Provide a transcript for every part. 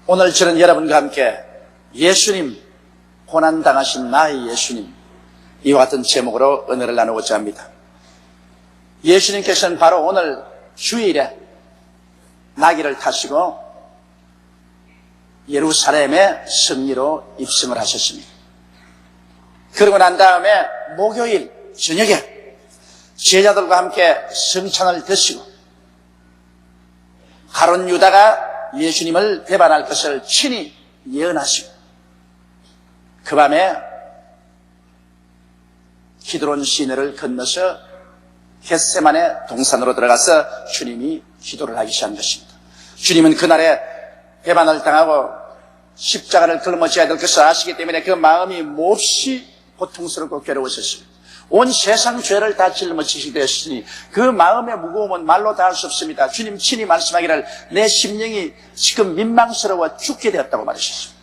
오늘 저는 여러분과 함께 예수님, 고난당하신 나의 예수님, 이와 같은 제목으로 은혜를 나누고자 합니다. 예수님께서는 바로 오늘 주일에 나귀를 타시고 예루살렘의 승리로 입성을 하셨습니다. 그러고 난 다음에 목요일 저녁에 제자들과 함께 성찬을 드시고 가룟 유다가 예수님을 배반할 것을 친히 예언하시고 그 밤에 기드론 시내를 건너서 겟세마네 동산으로 들어가서 주님이 기도를 하기 시작한 것입니다. 주님은 그날에 배반을 당하고 십자가를 짊어져야 될 것을 아시기 때문에 그 마음이 몹시 고통스럽고 괴로우셨습니다. 온 세상 죄를 다 짊어지시게 되었으니 그 마음의 무거움은 말로 다 할 수 없습니다. 주님 친히 말씀하기를 내 심령이 지금 민망스러워 죽게 되었다고 말하셨습니다.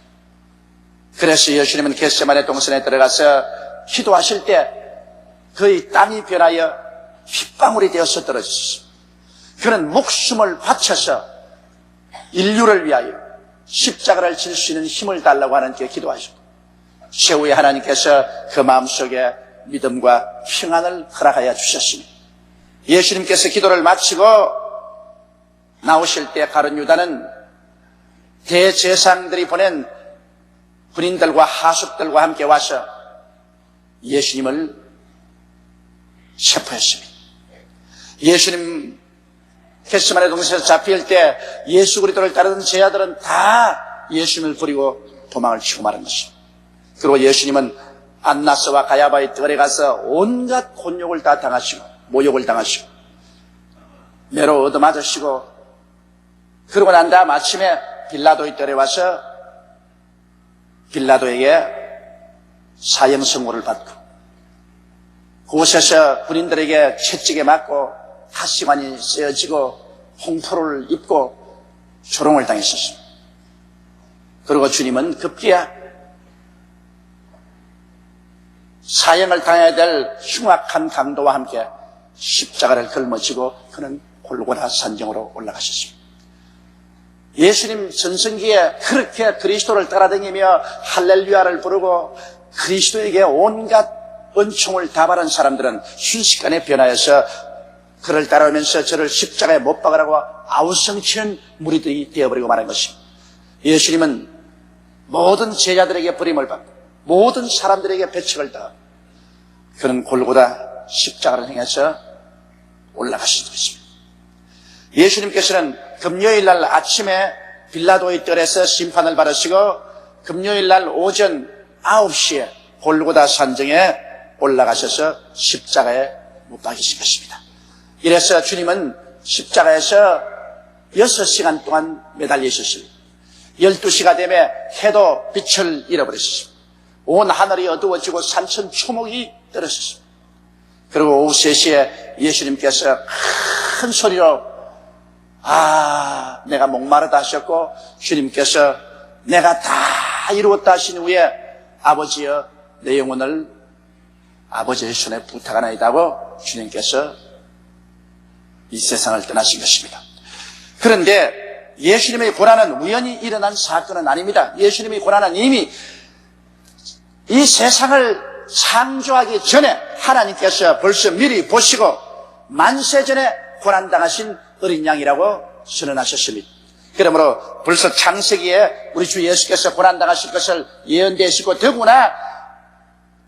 그래서 예수님은 겟세마네 동산에 들어가서 기도하실 때 그의 땀이 변하여 핏방울이 되어서 떨어졌습니다. 그는 목숨을 바쳐서 인류를 위하여 십자가를 질 수 있는 힘을 달라고 하나님께 기도하셨고 최후에 하나님께서 그 마음속에 믿음과 평안을 허락하여 주셨습니다. 예수님께서 기도를 마치고 나오실 때 가룟 유다는 대제사장들이 보낸 군인들과 하숙들과 함께 와서 예수님을 체포했습니다. 예수님 겟세마네 동산에서 잡힐 때 예수 그리스도를 따르던 제자들은 다 예수님을 버리고 도망을 치고 마는 것입니다. 그리고 예수님은 안나스와 가야바의 뜰에 가서 온갖 곤욕을 다 당하시고 모욕을 당하시고 매로 얻어맞으시고 그러고 난 다음 아침에 빌라도의 뜰에 와서 빌라도에게 사형 선고를 받고 그곳에서 군인들에게 채찍에 맞고 하시관이 쓰여지고 홍포를 입고 조롱을 당했었습니다. 그리고 주님은 급기야 사형을 당해야 될 흉악한 강도와 함께 십자가를 짊어지고 그는 골고다 산정으로 올라가셨습니다. 예수님 전성기에 그렇게 그리스도를 따라다니며 할렐루야를 부르고 그리스도에게 온갖 은총을 다 바란 사람들은 순식간에 변하여서 그를 따라오면서 저를 십자가에 못 박으라고 아우성치는 무리들이 되어버리고 말한 것입니다. 예수님은 모든 제자들에게 버림을 받고 모든 사람들에게 배척을 당하고 그는 골고다 십자가를 행해서 올라가신 것입니다. 예수님께서는 금요일날 아침에 빌라도의 뜰에서 심판을 받으시고 금요일날 오전 9시에 골고다 산정에 올라가셔서 십자가에 못 박이신 것입니다. 이래서 주님은 십자가에서 6시간 동안 매달려 있었습니다. 12시가 되면 해도 빛을 잃어버렸습니다. 온 하늘이 어두워지고 산천 초목이 떨어졌습니다. 그리고 오후 3시에 예수님께서 큰 소리로 내가 목마르다 하셨고 주님께서 내가 다 이루었다 하신 후에 아버지여 내 영혼을 아버지의 손에 부탁하나이다고 주님께서 이 세상을 떠나신 것입니다. 그런데 예수님의 고난은 우연히 일어난 사건은 아닙니다. 예수님의 고난은 이미 이 세상을 창조하기 전에 하나님께서 벌써 미리 보시고 만세 전에 고난당하신 어린 양이라고 선언하셨습니다. 그러므로 벌써 창세기에 우리 주 예수께서 고난당하실 것을 예언되시고 더구나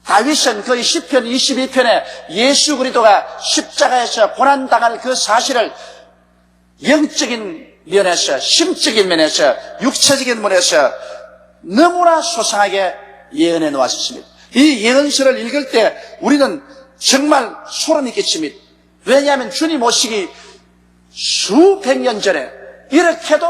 다윗은 그의 시편 22편에 예수 그리스도가 십자가에서 고난당할 그 사실을 영적인 면에서 심적인 면에서 육체적인 면에서 너무나 소상하게 예언해 놓았습니다. 이 예언서를 읽을 때 우리는 정말 소름이 끼칩니다. 왜냐하면 주님 오시기 수백 년 전에 이렇게도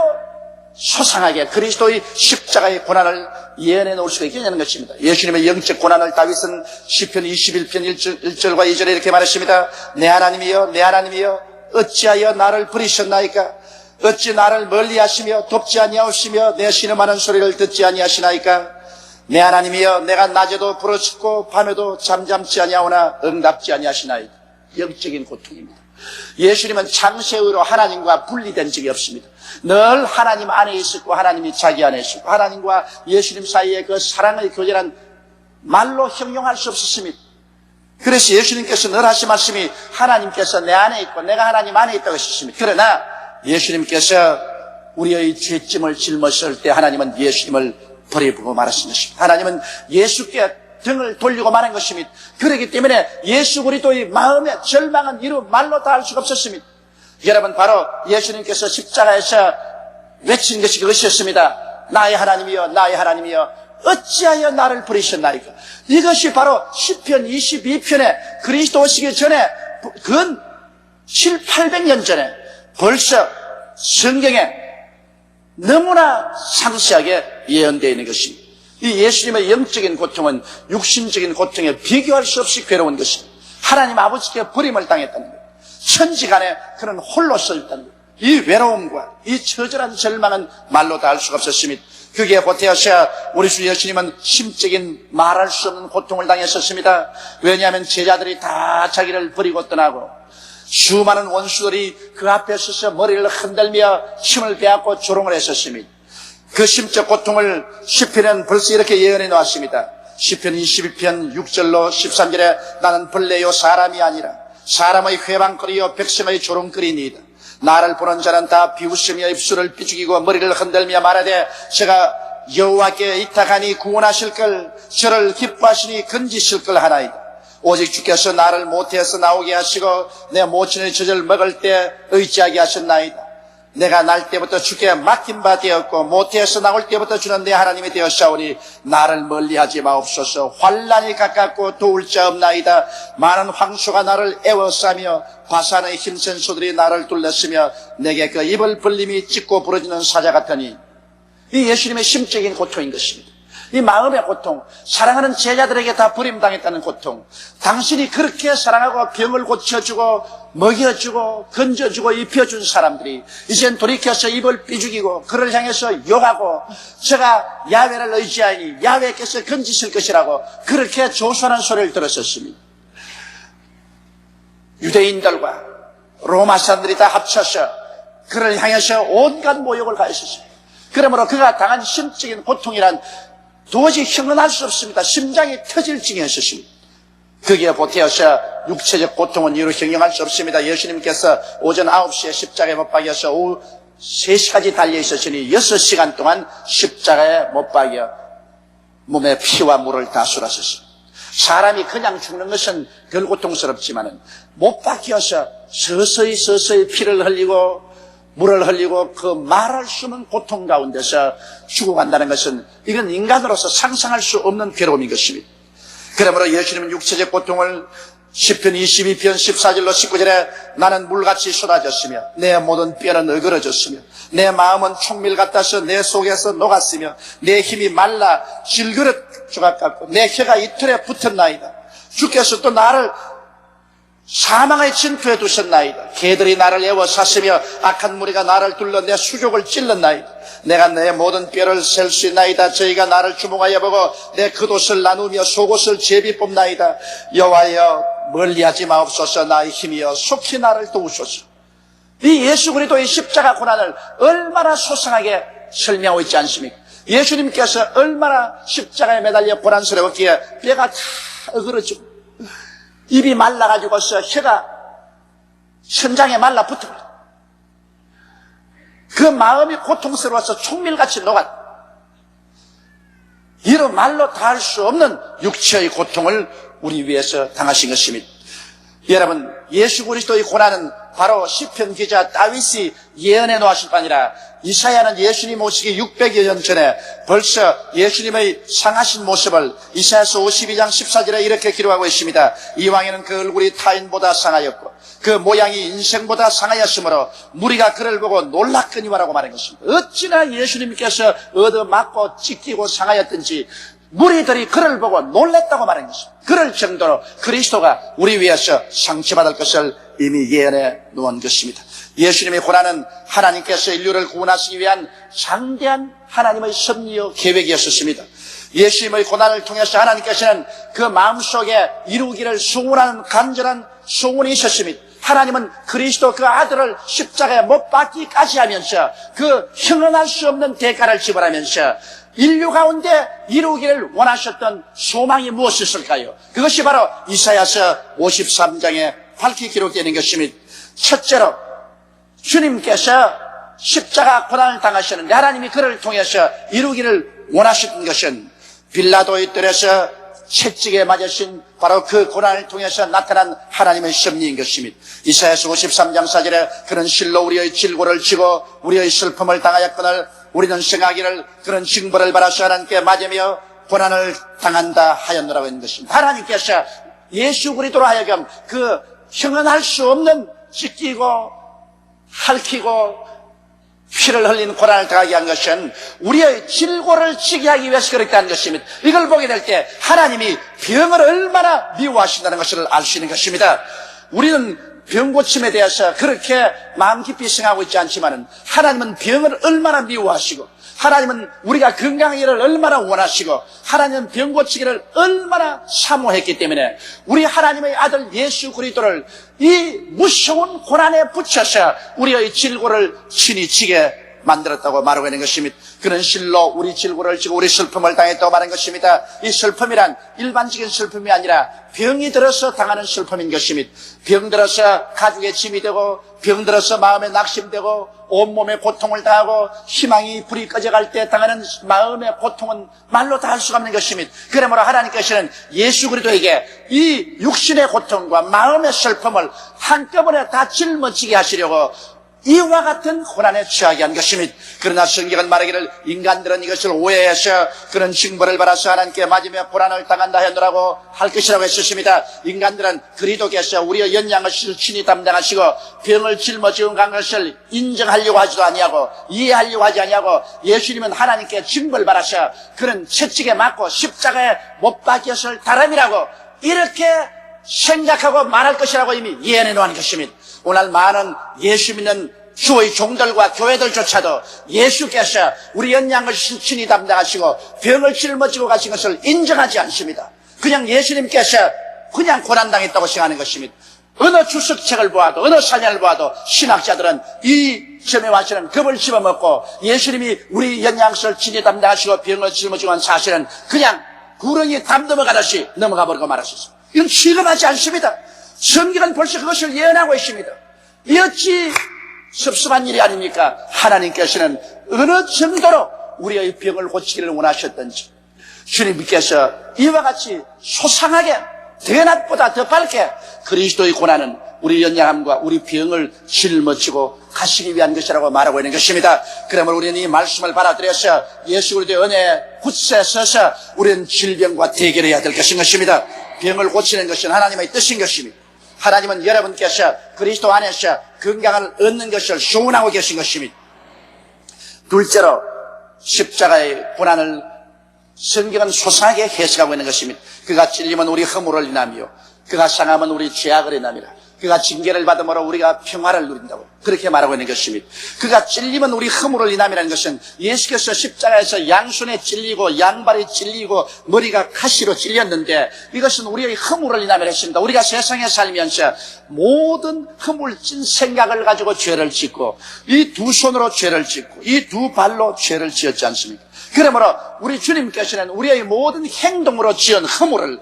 소상하게 그리스도의 십자가의 고난을 예언해 놓을 수가 있겠냐는 것입니다. 예수님의 영적 고난을 다윗은 시편 21편 1절과 2절에 이렇게 말했습니다. 내 하나님이여 내 하나님이여 어찌하여 나를 버리셨나이까? 어찌 나를 멀리하시며 돕지 아니하시며 내 신음하는 소리를 듣지 아니하시나이까? 내 하나님이여 내가 낮에도 부르짖고 밤에도 잠잠치 아니하오나 응답지 아니하시나이다. 영적인 고통입니다. 예수님은 창세의로 하나님과 분리된 적이 없습니다. 늘 하나님 안에 있었고 하나님이 자기 안에 있었고 하나님과 예수님 사이에 그 사랑의 교제란 말로 형용할 수 없었습니다. 그래서 예수님께서 늘 하신 말씀이 하나님께서 내 안에 있고 내가 하나님 안에 있다고 하셨습니다. 그러나 예수님께서 우리의 죄짐을 짊었을 때 하나님은 예수님을 버리고 말하신 것입니다. 하나님은 예수께 등을 돌리고 말한 것입니다. 그렇기 때문에 예수 그리스도의 마음의 절망은 이루 말로 다 할 수가 없었습니다. 여러분, 바로 예수님께서 십자가에서 외친 것이 그것이었습니다. 나의 하나님이여 나의 하나님이여 어찌하여 나를 버리셨나이까. 이것이 바로 시편 22편에 그리스도 오시기 전에 근 7, 800년 전에 벌써 성경에 너무나 상세하게 예언되어 있는 것입니다. 이 예수님의 영적인 고통은 육신적인 고통에 비교할 수 없이 괴로운 것입니다. 하나님 아버지께 버림을 당했다는 것, 천지간에 그는 홀로 서 있다는 것, 이 외로움과 이 처절한 절망은 말로 다 할 수가 없었습니다. 그게 보태어서 우리 주 예수님은 심적인 말할 수 없는 고통을 당했었습니다. 왜냐하면 제자들이 다 자기를 버리고 떠나고 수많은 원수들이 그 앞에 서서 머리를 흔들며 침을 빼앗고 조롱을 했었습니다. 그 심적 고통을 시편은 벌써 이렇게 예언해 놓았습니다. 시편 22편 6절로 13절에 나는 벌레요 사람이 아니라 사람의 회방거리요 백성의 조롱거리니이다. 나를 보는 자는 다 비웃으며 입술을 삐죽이고 머리를 흔들며 말하되 제가 여호와께 이탁하니 구원하실 걸 저를 기뻐하시니 건지실 걸 하나이다. 오직 주께서 나를 모태에서 나오게 하시고 내 모친의 젖을 먹을 때 의지하게 하셨나이다. 내가 날 때부터 주께 맡긴 바 되었고 모태에서 나올 때부터 주는 내 하나님이 되었사오니 나를 멀리하지 마옵소서. 환난이 가깝고 도울 자 없나이다. 많은 황소가 나를 애워싸며 바산의 힘센 소들이 나를 둘렀으며 내게 그 입을 벌림이 찢고 부러지는 사자 같으니. 이 예수님의 심적인 고통인 것입니다. 이 마음의 고통, 사랑하는 제자들에게 다 버림당했다는 고통, 당신이 그렇게 사랑하고 병을 고쳐주고 먹여주고 건져주고 입혀준 사람들이 이젠 돌이켜서 입을 삐죽이고 그를 향해서 욕하고 제가 야훼를 의지하니 야훼께서 건지실 것이라고 그렇게 조소하는 소리를 들었었습니다. 유대인들과 로마 사람들이 다 합쳐서 그를 향해서 온갖 모욕을 가했었습니다. 그러므로 그가 당한 심적인 고통이란 도저히 형언할 수 없습니다. 심장이 터질 지경이었습니다. 거기에 보태어서 육체적 고통은 이루 형용할 수 없습니다. 예수님께서 오전 9시에 십자가에 못 박여서 오후 3시까지 달려있었으니 6시간 동안 십자가에 못 박여 몸에 피와 물을 다 쏟았었습니다. 사람이 그냥 죽는 것은 덜 고통스럽지만은 못 박혀서 서서히 피를 흘리고 물을 흘리고 그 말할 수 없는 고통 가운데서 죽어간다는 것은 이건 인간으로서 상상할 수 없는 괴로움인 것입니다. 그러므로 예수님은 육체적 고통을 시편 22편 14절로 19절에 나는 물같이 쏟아졌으며 내 모든 뼈는 어그러졌으며 내 마음은 총밀 같아서 내 속에서 녹았으며 내 힘이 말라 질그릇 조각 같고 내 혀가 이틀에 붙었나이다. 주께서 또 나를 사망의 진토에 두셨나이다. 개들이 나를 애워쌌으며 악한 무리가 나를 둘러 내 수족을 찔렀나이다. 내가 내 모든 뼈를 셀 수 있나이다. 저희가 나를 주목하여 보고 내 겉옷을 나누며 속옷을 제비 뽑나이다. 여호와여 멀리하지 마옵소서. 나의 힘이여 속히 나를 도우소서. 이 예수 그리스도의 십자가 고난을 얼마나 소상하게 설명하고 있지 않습니까? 예수님께서 얼마나 십자가에 매달려 고난스러웠기에 뼈가 다 어그러지고 입이 말라가지고서 혀가 천장에 말라붙어버려. 그 마음이 고통스러워서 총밀같이 녹았다. 이로 말로 다 할 수 없는 육체의 고통을 우리 위해서 당하신 것입니다. 여러분, 예수 그리스도의 고난은 바로 시편 기자 다윗이 예언해 놓으실 뿐 아니라 이사야는 예수님 오시기 600여 년 전에 벌써 예수님의 상하신 모습을 이사야서 52장 14절에 이렇게 기록하고 있습니다. 이왕에는 그 얼굴이 타인보다 상하였고 그 모양이 인생보다 상하였으므로 무리가 그를 보고 놀랐거니와라고 말한 것입니다. 어찌나 예수님께서 얻어맞고 찢기고 상하였든지 무리들이 그를 보고 놀랬다고 말한 것입니다. 그럴 정도로 그리스도가 우리 위해서 상처받을 것을 이미 예언해 놓은 것입니다. 예수님의 고난은 하나님께서 인류를 구원하시기 위한 장대한 하나님의 섭리요 계획이었습니다. 예수님의 고난을 통해서 하나님께서는 그 마음속에 이루기를 소원하는 간절한 소원이 있었습니다. 하나님은 그리스도 그 아들을 십자가에 못 박기까지 하면서 그 형언할 수 없는 대가를 지불하면서 인류 가운데 이루기를 원하셨던 소망이 무엇이었을까요? 그것이 바로 이사야서 53장에 밝히 기록되는 것입니다. 첫째로 주님께서 십자가 고난을 당하셨는데 하나님이 그를 통해서 이루기를 원하셨던 것은 빌라도의 뜰에서 채찍에 맞으신 바로 그 고난을 통해서 나타난 하나님의 섭리인 것입니다. 이사야서 53장 4절에 그는 실로 우리의 질고를 지고 우리의 슬픔을 당하였거늘 우리는 생하기를 그런 징벌을 받아서 하나님께 맞으며 고난을 당한다 하였노라고 했는 것입니다. 하나님께서 예수 그리스도로 하여금 그 형언할 수 없는 찢기고 핥히고 피를 흘린 고난을 당하게 한 것은 우리의 질고를 지게 하기 위해서 그렇다는 것입니다. 이걸 보게 될 때 하나님이 병을 얼마나 미워하신다는 것을 알 수 있는 것입니다. 우리는 병 고침에 대해서 그렇게 마음 깊이 생각하고 있지 않지만 하나님은 병을 얼마나 미워하시고 하나님은 우리가 건강하기를 얼마나 원하시고 하나님은 병 고치기를 얼마나 사모했기 때문에 우리 하나님의 아들 예수 그리스도를 이 무서운 고난에 붙여서 우리의 질고를 친히 지게 만들었다고 말하고 있는 것입니다. 그는 실로 우리 질고를 지고 우리 슬픔을 당했다고 말하는 것입니다. 이 슬픔이란 일반적인 슬픔이 아니라 병이 들어서 당하는 슬픔인 것입니다. 병 들어서 가죽에 짐이 되고 병 들어서 마음에 낙심되고 온몸에 고통을 당하고 희망이 불이 꺼져갈 때 당하는 마음의 고통은 말로 다 할 수가 없는 것입니다. 그러므로 하나님께서는 예수 그리스도에게 이 육신의 고통과 마음의 슬픔을 한꺼번에 다 짊어지게 하시려고 이와 같은 고난에 처하게 한 것입니다. 그러나 성경은 말하기를 인간들은 이것을 오해해서 그런 징벌을 받아서 하나님께 맞으며 고난을 당한다 하노라고 할 것이라고 했었습니다. 인간들은 그리스도께서 우리의 연약을 친히 담당하시고 병을 짊어지고 간 것을 인정하려고 하지도 아니하고 이해하려고 하지 아니하고 예수님은 하나님께 징벌 받아서 그런 채찍에 맞고 십자가에 못 박혔을 사람이라고 이렇게 생각하고 말할 것이라고 이미 예언해 놓은 것입니다. 오늘 많은 예수 믿는 주의 종들과 교회들조차도 예수께서 우리 연약을 친히 담당하시고 병을 짊어지고 가신 것을 인정하지 않습니다. 그냥 예수님께서 그냥 고난당했다고 생각하는 것입니다. 어느 주석책을 보아도 어느 사전을 보아도 신학자들은 이 점에 와서는 겁을 집어먹고 예수님이 우리 연약을 친히 담당하시고 병을 짊어지고 한 사실은 그냥 구렁이 담 넘어가듯이 넘어가 버리고 말았습니다. 이건 취급하지 않습니다. 성경은 벌써 그것을 예언하고 있습니다. 이 어찌 섭섭한 일이 아닙니까? 하나님께서는 어느 정도로 우리의 병을 고치기를 원하셨던지 주님께서 이와 같이 소상하게 대낮보다 더 밝게 그리스도의 고난은 우리 연약함과 우리 병을 짊어지고 가시기 위한 것이라고 말하고 있는 것입니다. 그러므로 우리는 이 말씀을 받아들여서 예수 그리스도의 은혜에 굳세 서서 우리는 질병과 대결해야 될 것입니다. 병을 고치는 것은 하나님의 뜻인 것입니다. 하나님은 여러분께서 그리스도 안에서 건강을 얻는 것을 소원하고 계신 것입니다. 둘째로 십자가의 고난을 성경은 소상하게 해석하고 있는 것입니다. 그가 찔리면 우리 허물을 인하며 그가 상하면 우리 죄악을 인함이라. 그가 징계를 받음으로 우리가 평화를 누린다고 그렇게 말하고 있는 것입니다. 그가 찔리면 우리 허물을 인함이라는 것은 예수께서 십자가에서 양손에 찔리고 양발이 찔리고 머리가 가시로 찔렸는데 이것은 우리의 허물을 인함이라 했습니다. 우리가 세상에 살면서 모든 허물진 생각을 가지고 죄를 짓고 이 두 손으로 죄를 짓고 이 두 발로 죄를 지었지 않습니까? 그러므로 우리 주님께서는 우리의 모든 행동으로 지은 허물을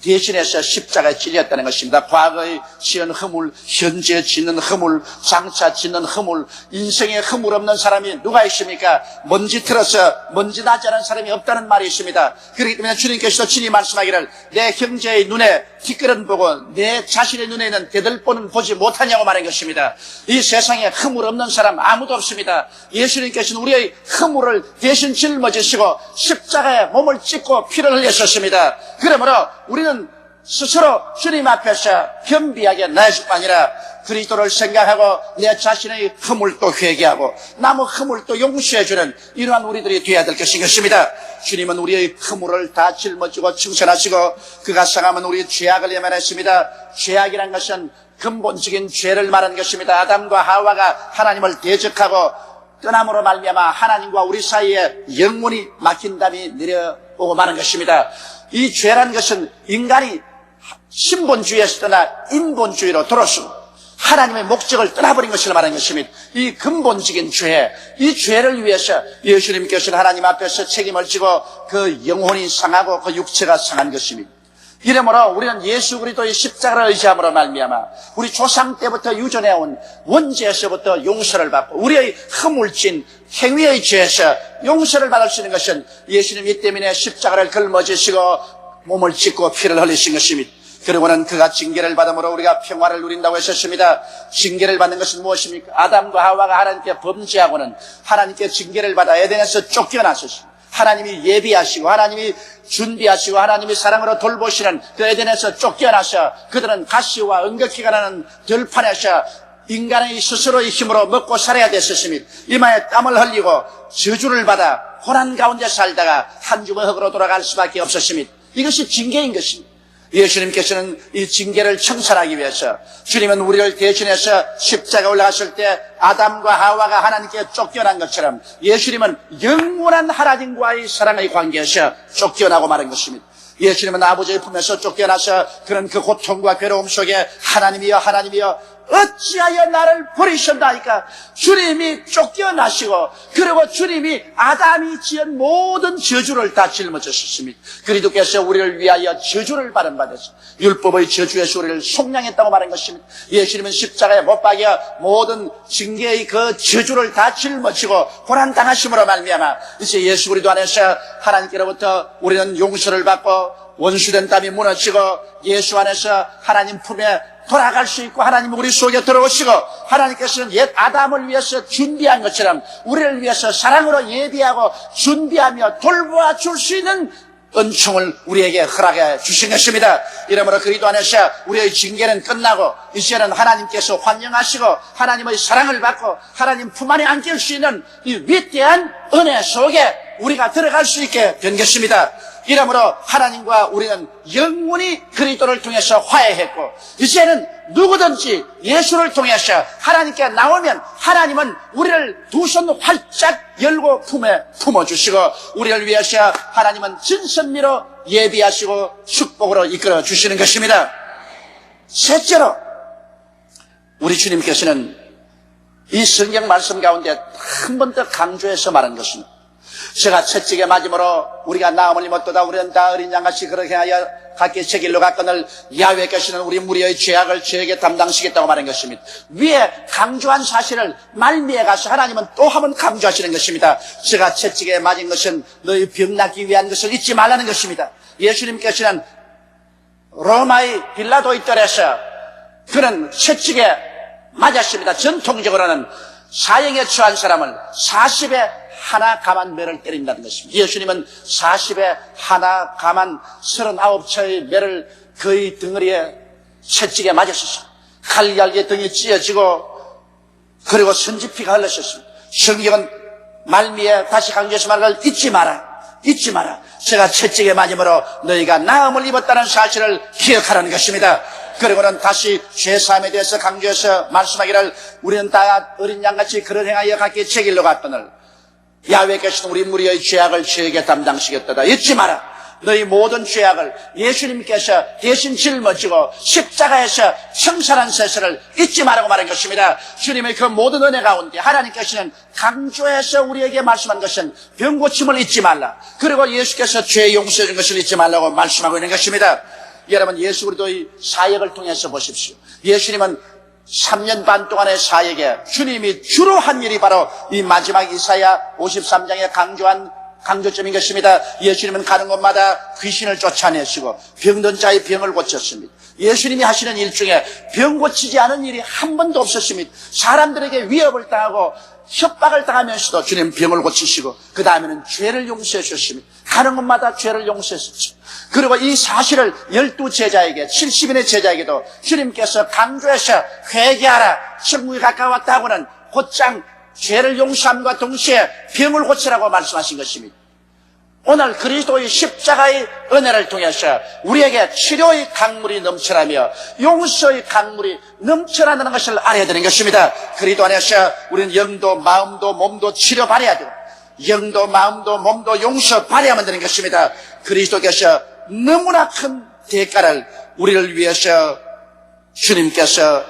대신해서 십자가에 찔렸다는 것입니다. 과거에 지은 허물, 현재 짓는 허물, 장차 짓는 허물, 인생에 허물 없는 사람이 누가 있습니까? 먼지 틀어서 먼지 나지 않은 사람이 없다는 말이 있습니다. 그렇기 때문에 주님께서도 친히 말씀하기를 내 형제의 눈에 티끌은 보고 내 자신의 눈에는 대들보는 보지 못하냐고 말한 것입니다. 이 세상에 허물 없는 사람 아무도 없습니다. 예수님께서는 우리의 허물을 대신 짊어지시고 십자가에 몸을 찢고 피를 흘렸었습니다. 그러므로 우리는 스스로 주님 앞에서 겸비하게 나아질 뿐 아니라 그리스도를 생각하고 내 자신의 허물도 회개하고 남의 허물도 용서해주는 이러한 우리들이 되어야 될 것입니다. 주님은 우리의 허물을 다 짊어지고 청산하시고 그가 상하면 우리의 죄악을 예면했습니다. 죄악이란 것은 근본적인 죄를 말하는 것입니다. 아담과 하와가 하나님을 대적하고 떠남으로 말미암아 하나님과 우리 사이에 영원히 막힌 담이 내려오고 마는 것입니다. 이 죄란 것은 인간이 신본주의에서 떠나 인본주의로 돌아서고 하나님의 목적을 떠나버린 것을 말하는 것입니다. 이 근본적인 죄, 이 죄를 위해서 예수님께서는 하나님 앞에서 책임을 지고 그 영혼이 상하고 그 육체가 상한 것입니다. 이러므로 우리는 예수 그리스도의 십자가를 의지함으로 말미암아 우리 조상 때부터 유전해온 원죄에서부터 용서를 받고 우리의 허물진 행위의 죄에서 용서를 받을 수 있는 것은 예수님이 때문에 십자가를 걸머지시고 몸을 찢고 피를 흘리신 것입니다. 그리고는 그가 징계를 받음으로 우리가 평화를 누린다고 했었습니다. 징계를 받는 것은 무엇입니까? 아담과 하와가 하나님께 범죄하고는 하나님께 징계를 받아 에덴에서 쫓겨났었습니다. 하나님이 예비하시고 하나님이 준비하시고 하나님이 사랑으로 돌보시는 그 에덴에서 쫓겨나서 그들은 가시와 은극기가 나는 들판에서 인간의 스스로의 힘으로 먹고 살아야 됐었습니다. 이마에 땀을 흘리고 저주를 받아 고난 가운데 살다가 한 주먹 흙으로 돌아갈 수밖에 없었습니다. 이것이 징계인 것입니다. 예수님께서는 이 징계를 청산하기 위해서 주님은 우리를 대신해서 십자가에 올라갔을 때 아담과 하와가 하나님께 쫓겨난 것처럼 예수님은 영원한 하나님과의 사랑의 관계에서 쫓겨나고 마는 것입니다. 예수님은 아버지의 품에서 쫓겨나서 그런 그 고통과 괴로움 속에 하나님이여 하나님이여 어찌하여 나를 버리셨나이까? 주님이 쫓겨나시고 그리고 주님이 아담이 지은 모든 저주를 다 짊어지셨습니다. 그리스도께서 우리를 위하여 저주를 받은 바되서 율법의 저주에서 우리를 속량했다고 말한 것입니다. 예수님은 십자가에 못 박여 모든 징계의 그 저주를 다 짊어지고 고난당하심으로 말미암아 이제 예수 그리스도 안에서 하나님께로부터 우리는 용서를 받고 원수된 땀이 무너지고 예수 안에서 하나님 품에 돌아갈 수 있고 하나님 우리 속에 들어오시고 하나님께서는 옛 아담을 위해서 준비한 것처럼 우리를 위해서 사랑으로 예비하고 준비하며 돌보아 줄 수 있는 은총을 우리에게 허락해 주신 것입니다. 이러므로 그리스도 안에서 우리의 징계는 끝나고 이제는 하나님께서 환영하시고 하나님의 사랑을 받고 하나님 품 안에 안길 수 있는 이 위대한 은혜 속에 우리가 들어갈 수 있게 된 것입니다. 이러므로 하나님과 우리는 영원히 그리스도를 통해서 화해했고 이제는 누구든지 예수를 통해서 하나님께 나오면 하나님은 우리를 두 손 활짝 열고 품에 품어주시고 우리를 위해서 하나님은 진선미로 예비하시고 축복으로 이끌어 주시는 것입니다. 셋째로 우리 주님께서는 이 성경 말씀 가운데 한 번 더 강조해서 말한 것입니다. 제가 채찍에 맞음으로 우리가 나음을 입었도다 우리는 다 어린 양같이 그렇게 하여 각기 제 길로 갔거늘 야훼께서는 우리 무리의 죄악을 저에게 담당시겠다고 말한 것입니다. 위에 강조한 사실을 말미에 가서 하나님은 또 한 번 강조하시는 것입니다. 제가 채찍에 맞은 것은 너희 병 낫기 위한 것을 잊지 말라는 것입니다. 예수님께서는 로마의 빌라도의 뜰에서 그는 채찍에 맞았습니다. 전통적으로는 사형에 처한 사람을 40에 하나 감한 매를 때린다는 것입니다. 예수님은 40에 하나 감한 39차의 매를 그의 덩어리에 채찍에 맞았었습니다. 칼날개 등이 찢어지고 그리고 선지피가 흘렀었습니다. 성경은 말미에 다시 강조해서 말을 잊지 마라. 잊지 마라. 제가 채찍에 맞음으로 너희가 나음을 입었다는 사실을 기억하라는 것입니다. 그리고는 다시 죄사함에 대해서 강조해서 말씀하기를 우리는 다 어린 양같이 그런 행하여 각기 제 길로 갔거늘 야훼께서는 우리 무리의 죄악을 저에게 담당시켰다. 잊지 마라. 너희 모든 죄악을 예수님께서 대신 짊어지고 십자가에서 청산한 사실을 잊지 말라고 말한 것입니다. 주님의 그 모든 은혜 가운데 하나님께서는 강조해서 우리에게 말씀한 것은 병 고침을 잊지 말라. 그리고 예수께서 죄 용서해 준 것을 잊지 말라고 말씀하고 있는 것입니다. 여러분 예수 그리스도의 사역을 통해서 보십시오. 예수님은 3년 반 동안의 사역에 주님이 주로 한 일이 바로 이 마지막 이사야 53장에 강조한 강조점인 것입니다. 예수님은 가는 곳마다 귀신을 쫓아내시고 병든 자의 병을 고쳤습니다. 예수님이 하시는 일 중에 병 고치지 않은 일이 한 번도 없었습니다. 사람들에게 위협을 당하고 협박을 당하면서도 주님 병을 고치시고 그 다음에는 죄를 용서해 주셨습니다. 가는 곳마다 죄를 용서했었죠. 그리고 이 사실을 12제자에게 70인의 제자에게도 주님께서 강조해서 회개하라. 천국이 가까웠다 하고는 곧장 죄를 용서함과 동시에 병을 고치라고 말씀하신 것입니다. 오늘 그리스도의 십자가의 은혜를 통해서 우리에게 치료의 강물이 넘쳐나며 용서의 강물이 넘쳐나는 것을 알아야 되는 것입니다. 그리스도 안에서 우리는 영도 마음도 몸도 치료받아야 되고 영도 마음도 몸도 용서받아야만 되는 것입니다. 그리스도께서 너무나 큰 대가를 우리를 위해서 주님께서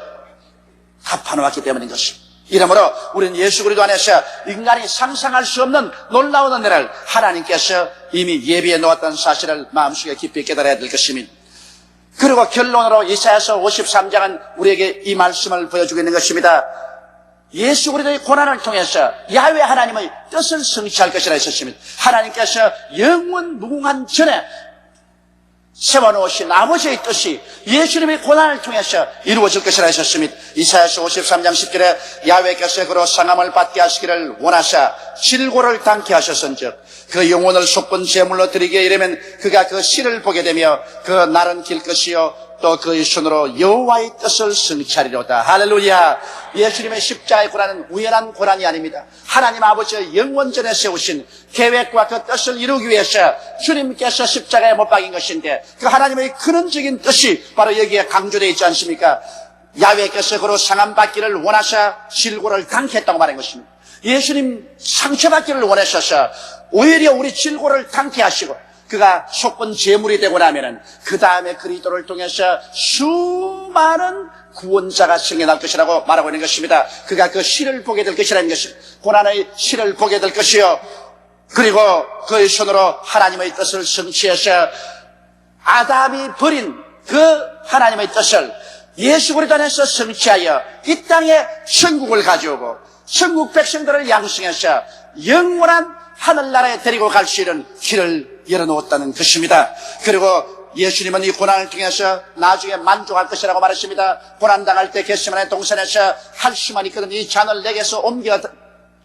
갚아놓았기 때문인 것입니다. 이러므로 우리는 예수 그리스도 안에서 인간이 상상할 수 없는 놀라운 은혜를 하나님께서 이미 예비해 놓았다는 사실을 마음속에 깊이 깨달아야 될 것입니다. 그리고 결론으로 이사야서 53장은 우리에게 이 말씀을 보여주고 있는 것입니다. 예수 그리스도의 고난을 통해서 야훼 하나님의 뜻을 성취할 것이라 했었습니다. 하나님께서 영원 무궁한 전에 세워놓으신 아버지의 뜻이 예수님의 고난을 통해서 이루어질 것이라 하셨습니다. 이사야서 53장 10절에 야훼께서 그로 상함을 받게 하시기를 원하사 실고를 당케 하셨은즉 그 영혼을 속건 제물로 드리게 이르면 그가 그 실을 보게 되며 그 날은 길 것이요 또 그의 손으로 여호와의 뜻을 성취하리로다. 할렐루야. 예수님의 십자가의 고난은 우연한 고난이 아닙니다. 하나님 아버지의 영원전에 세우신 계획과 그 뜻을 이루기 위해서 주님께서 십자가에 못 박인 것인데 그 하나님의 근원적인 뜻이 바로 여기에 강조되어 있지 않습니까? 야훼께서 그로 상함받기를 원하사 질고를 당케 했다고 말한 것입니다. 예수님 상처받기를 원하셔서 오히려 우리 질고를 당케 하시고 그가 속건 제물이 되고 나면은 그 다음에 그리스도를 통해서 수많은 구원자가 생겨날 것이라고 말하고 있는 것입니다. 그가 그 실을 보게 될 것이라는 것입니다. 고난의 실을 보게 될 것이요. 그리고 그의 손으로 하나님의 뜻을 성취해서 아담이 버린 그 하나님의 뜻을 예수 그리스도 안에서 성취하여 이 땅에 천국을 가져오고 천국 백성들을 양성해서 영원한 하늘나라에 데리고 갈 수 있는 길을 열어놓았다는 것입니다. 그리고 예수님은 이 고난을 통해서 나중에 만족할 것이라고 말했습니다. 고난당할 때 겟세마네 동산에서 할 수만 있거든 이 잔을 내게서 옮겨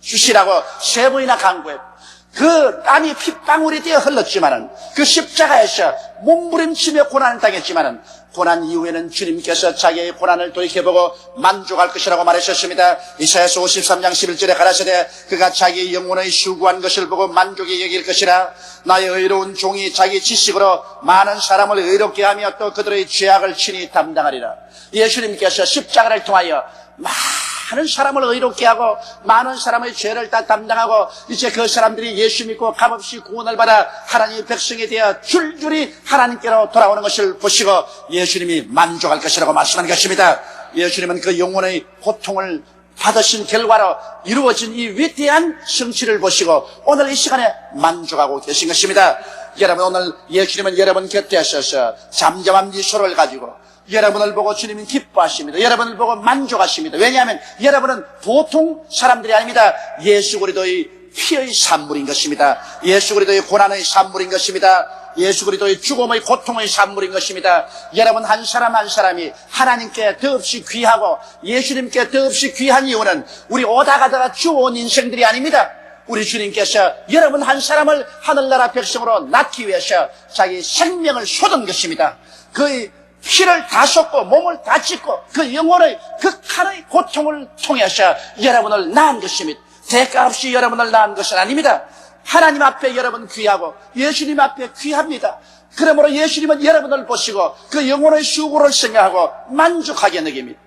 주시라고 세 번이나 간구했고 그 땀이 핏방울이 되어 흘렀지만은 그 십자가에서 몸부림치며 고난을 당했지만은 고난 이후에는 주님께서 자기의 고난을 돌이켜보고 만족할 것이라고 말하셨습니다. 이사야서 53장 11절에 가라사대 그가 자기의 영혼의 수고한 것을 보고 만족히 여길 것이라. 나의 의로운 종이 자기 지식으로 많은 사람을 의롭게 하며 또 그들의 죄악을 친히 담당하리라. 예수님께서 십자가를 통하여 많은 사람을 의롭게 하고 많은 사람의 죄를 다 담당하고 이제 그 사람들이 예수 믿고 값없이 구원을 받아 하나님의 백성이 되어 줄줄이 하나님께로 돌아오는 것을 보시고 예수님이 만족할 것이라고 말씀하는 것입니다. 예수님은 그 영혼의 고통을 받으신 결과로 이루어진 이 위대한 성취를 보시고 오늘 이 시간에 만족하고 계신 것입니다. 여러분 오늘 예수님은 여러분 곁에 하셔서 잠잠한 미소를 가지고 여러분을 보고 주님은 기뻐하십니다. 여러분을 보고 만족하십니다. 왜냐하면 여러분은 보통 사람들이 아닙니다. 예수 그리스도의 피의 산물인 것입니다. 예수 그리스도의 고난의 산물인 것입니다. 예수 그리스도의 죽음의 고통의 산물인 것입니다. 여러분 한 사람 한 사람이 하나님께 더없이 귀하고 예수님께 더없이 귀한 이유는 우리 오다 가다가 주워온 인생들이 아닙니다. 우리 주님께서 여러분 한 사람을 하늘나라 백성으로 낳기 위해서 자기 생명을 쏟은 것입니다. 그의 피를 다 쏟고 몸을 다 찢고 그 영혼의 극한의 고통을 통해서 여러분을 낳은 것입니다. 대가 없이 여러분을 낳은 것은 아닙니다. 하나님 앞에 여러분 귀하고 예수님 앞에 귀합니다. 그러므로 예수님은 여러분을 보시고 그 영혼의 수고를 생각하고 만족하게 느낍니다.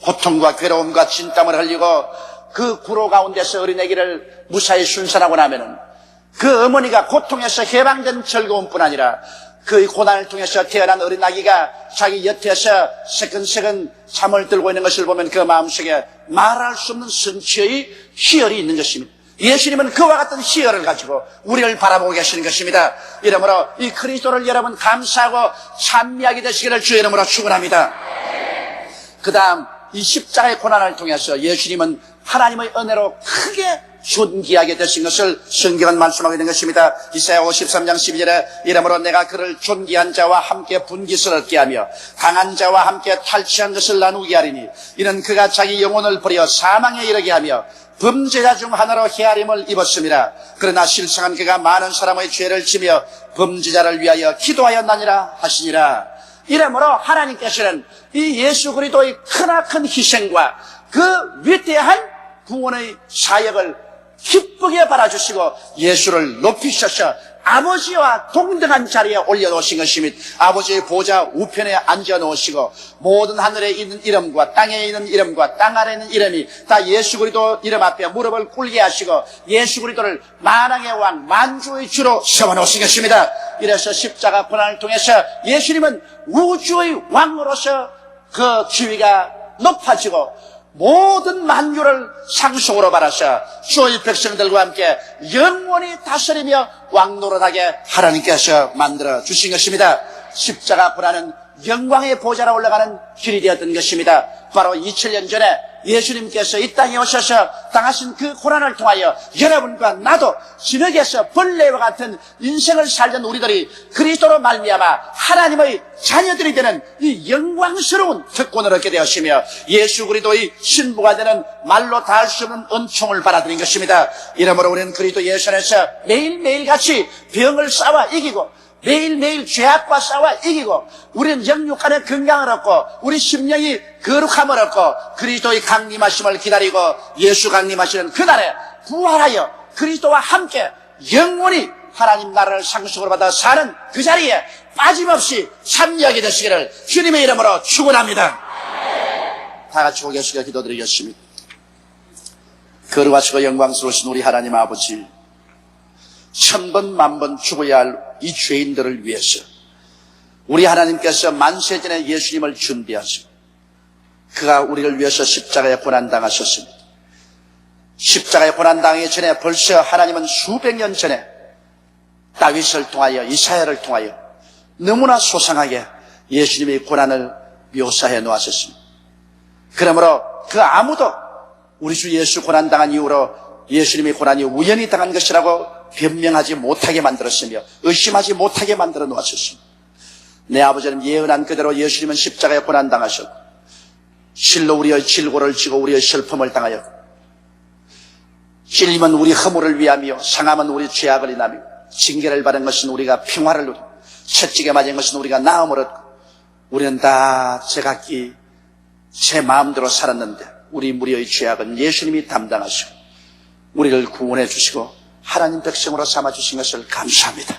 고통과 괴로움과 진땀을 흘리고 그 구로 가운데서 어린아기를 무사히 순산하고 나면은 그 어머니가 고통에서 해방된 즐거움뿐 아니라 그 고난을 통해서 태어난 어린아기가 자기 곁에서 새근새근 잠을 들고 있는 것을 보면 그 마음속에 말할 수 없는 성취의 희열이 있는 것입니다. 예수님은 그와 같은 희열을 가지고 우리를 바라보고 계시는 것입니다. 이러므로 이 그리스도를 여러분 감사하고 찬미하게 되시기를 주의 이름으로 축원합니다. 그 다음 이 십자가의 고난을 통해서 예수님은 하나님의 은혜로 크게 존귀하게 되신 것을 성경은 말씀하고 있는 것입니다. 이사야 53장 12절에 이러므로 내가 그를 존귀한 자와 함께 분깃을 얻게 하며 강한 자와 함께 탈취한 것을 나누게 하리니 이는 그가 자기 영혼을 버려 사망에 이르게 하며 범죄자 중 하나로 헤아림을 입었습니다. 그러나 실상은 그가 많은 사람의 죄를 지며 범죄자를 위하여 기도하였나니라 하시니라. 이러므로 하나님께서는 이 예수 그리스도의 크나큰 희생과 그 위대한 구원의 사역을 기쁘게 바라주시고 예수를 높이셔서 아버지와 동등한 자리에 올려놓으신 것입니다. 아버지의 보좌 우편에 앉아놓으시고 모든 하늘에 있는 이름과 땅에 있는 이름과 땅 아래에 있는 이름이 다 예수 그리스도 이름 앞에 무릎을 꿇게 하시고 예수 그리스도를 만왕의 왕 만주의 주로 세워놓으신 것입니다. 이래서 십자가 고난을 통해서 예수님은 우주의 왕으로서 그 지위가 높아지고 모든 만유를 상속으로 받아서 주의 백성들과 함께 영원히 다스리며 왕노릇하게 하나님께서 만들어 주신 것입니다. 십자가 고난은 영광의 보좌로 올라가는 길이 되었던 것입니다. 바로 2000년 전에 예수님께서 이 땅에 오셔서 당하신 그 고난을 통하여 여러분과 나도 진흙에서 벌레와 같은 인생을 살던 우리들이 그리스도로 말미암아 하나님의 자녀들이 되는 이 영광스러운 특권을 얻게 되었으며 예수 그리스도의 신부가 되는 말로 다 할 수 없는 은총을 받아들인 것입니다. 이러므로 우리는 그리스도 예수 안에서 매일매일 같이 병을 싸워 이기고 매일매일 죄악과 싸워 이기고 우리는 영육간의 건강을 얻고 우리 심령이 거룩함을 얻고 그리스도의 강림하심을 기다리고 예수 강림하시는 그날에 부활하여 그리스도와 함께 영원히 하나님 나라를 상속으로 받아 사는 그 자리에 빠짐없이 참여하게 되시기를 주님의 이름으로 축원합니다. 다 같이 고개 숙여 기도드리겠습니다. 거룩하시고 영광스러우신 우리 하나님 아버지, 천번 만번 죽어야 할 이 죄인들을 위해서 우리 하나님께서 만세전에 예수님을 준비하시고 그가 우리를 위해서 십자가에 고난당하셨습니다. 십자가에 고난당하기 전에 벌써 하나님은 수백 년 전에 다윗을 통하여 이사야를 통하여 너무나 소상하게 예수님의 고난을 묘사해 놓았었습니다. 그러므로 그 아무도 우리 주 예수 고난당한 이후로 예수님의 고난이 우연히 당한 것이라고 변명하지 못하게 만들었으며 의심하지 못하게 만들어 놓았습니다. 내 아버지는 예언한 그대로 예수님은 십자가에 고난당하셨고 실로 우리의 질고를 지고 우리의 슬픔을 당하였고 찔림은 우리 허물을 위하며 상함은 우리 죄악을 인하며 징계를 받은 것은 우리가 평화를 누리고 채찍에 맞은 것은 우리가 나음을 얻고 우리는 다 제각기 제 마음대로 살았는데 우리 무리의 죄악은 예수님이 담당하시고 우리를 구원해 주시고 하나님 백성으로 삼아주신 것을 감사합니다.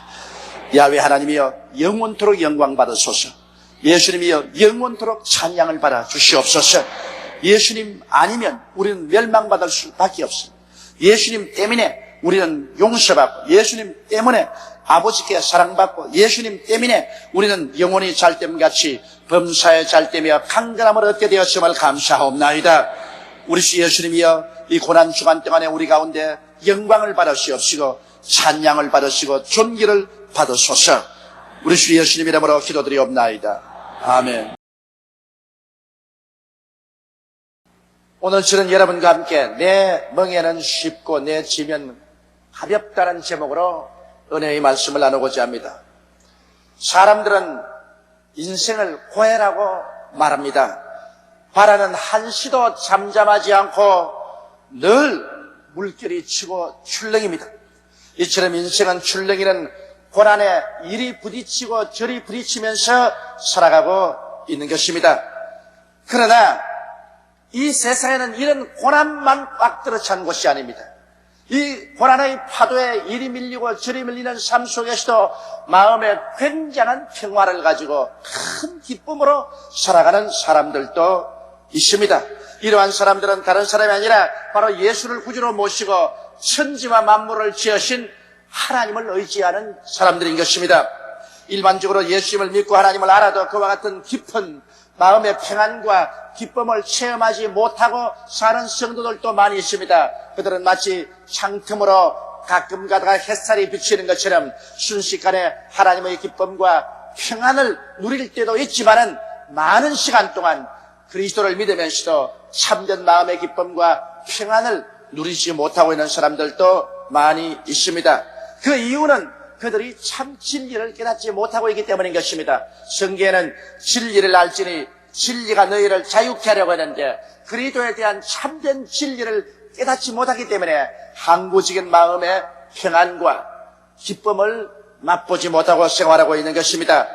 야훼 하나님이여 영원토록 영광 받으소서. 예수님이여 영원토록 찬양을 받아 주시옵소서. 예수님 아니면 우리는 멸망받을 수밖에 없습니다. 예수님 때문에 우리는 용서받고 예수님 때문에 아버지께 사랑받고 예수님 때문에 우리는 영원히 잘됨같이 범사에 잘되며 강건함을 얻게 되었음을 감사하옵나이다. 우리 주 예수님이여 이 고난 주간 동안에 우리 가운데 영광을 받으시옵시고 찬양을 받으시고 존귀를 받으소서. 우리 주 예수님 이름으로 기도드리옵나이다. 아멘. 오늘 저는 여러분과 함께 내 멍에는 쉽고 내 지면 가볍다는 제목으로 은혜의 말씀을 나누고자 합니다. 사람들은 인생을 고해라고 말합니다. 바라는 한시도 잠잠하지 않고 늘 물결이 치고 출렁입니다. 이처럼 인생은 출렁이는 고난에 이리 부딪히고 저리 부딪히면서 살아가고 있는 것입니다. 그러나 이 세상에는 이런 고난만 꽉 들어찬 곳이 아닙니다. 이 고난의 파도에 이리 밀리고 저리 밀리는 삶 속에서도 마음에 굉장한 평화를 가지고 큰 기쁨으로 살아가는 사람들도 있습니다. 이러한 사람들은 다른 사람이 아니라 바로 예수를 구주로 모시고 천지와 만물을 지으신 하나님을 의지하는 사람들인 것입니다. 일반적으로 예수님을 믿고 하나님을 알아도 그와 같은 깊은 마음의 평안과 기쁨을 체험하지 못하고 사는 성도들도 많이 있습니다. 그들은 마치 창틈으로 가끔 가다가 햇살이 비치는 것처럼 순식간에 하나님의 기쁨과 평안을 누릴 때도 있지만은 많은 시간 동안 그리스도를 믿으면서도 참된 마음의 기쁨과 평안을 누리지 못하고 있는 사람들도 많이 있습니다. 그 이유는 그들이 참 진리를 깨닫지 못하고 있기 때문인 것입니다. 성경에는 진리를 알지니 진리가 너희를 자유케 하려고 하는데 그리스도에 대한 참된 진리를 깨닫지 못하기 때문에 항구적인 마음의 평안과 기쁨을 맛보지 못하고 생활하고 있는 것입니다.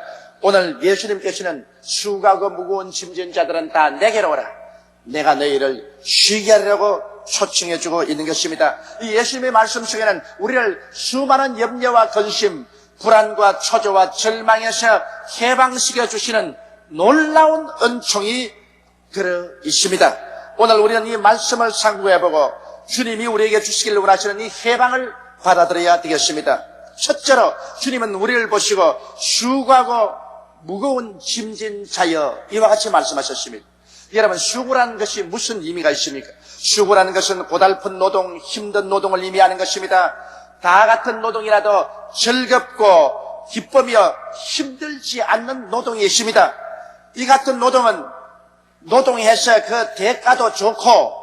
오늘 예수님께서는 수고하고 무거운 짐진 자들은 다 내게로 오라. 내가 너희를 쉬게 하려고 초청해주고 있는 것입니다. 이 예수님의 말씀 속에는 우리를 수많은 염려와 근심, 불안과 초조와 절망에서 해방시켜 주시는 놀라운 은총이 들어 있습니다. 오늘 우리는 이 말씀을 상고해보고 주님이 우리에게 주시길 원하시는 이 해방을 받아들여야 되겠습니다. 첫째로 주님은 우리를 보시고 수고하고 무거운 짐진 자여 이와 같이 말씀하셨습니다. 여러분, 수고라는 것이 무슨 의미가 있습니까? 수고라는 것은 고달픈 노동, 힘든 노동을 의미하는 것입니다. 다 같은 노동이라도 즐겁고 기쁘며 힘들지 않는 노동이 있습니다. 이 같은 노동은 노동해서 그 대가도 좋고,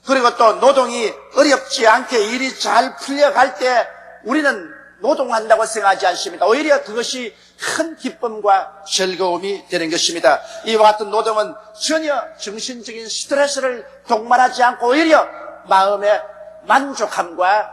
그리고 또 노동이 어렵지 않게 일이 잘 풀려갈 때 우리는 노동한다고 생각하지 않습니다. 오히려 그것이 큰 기쁨과 즐거움이 되는 것입니다. 이와 같은 노동은 전혀 정신적인 스트레스를 동반하지 않고 오히려 마음의 만족함과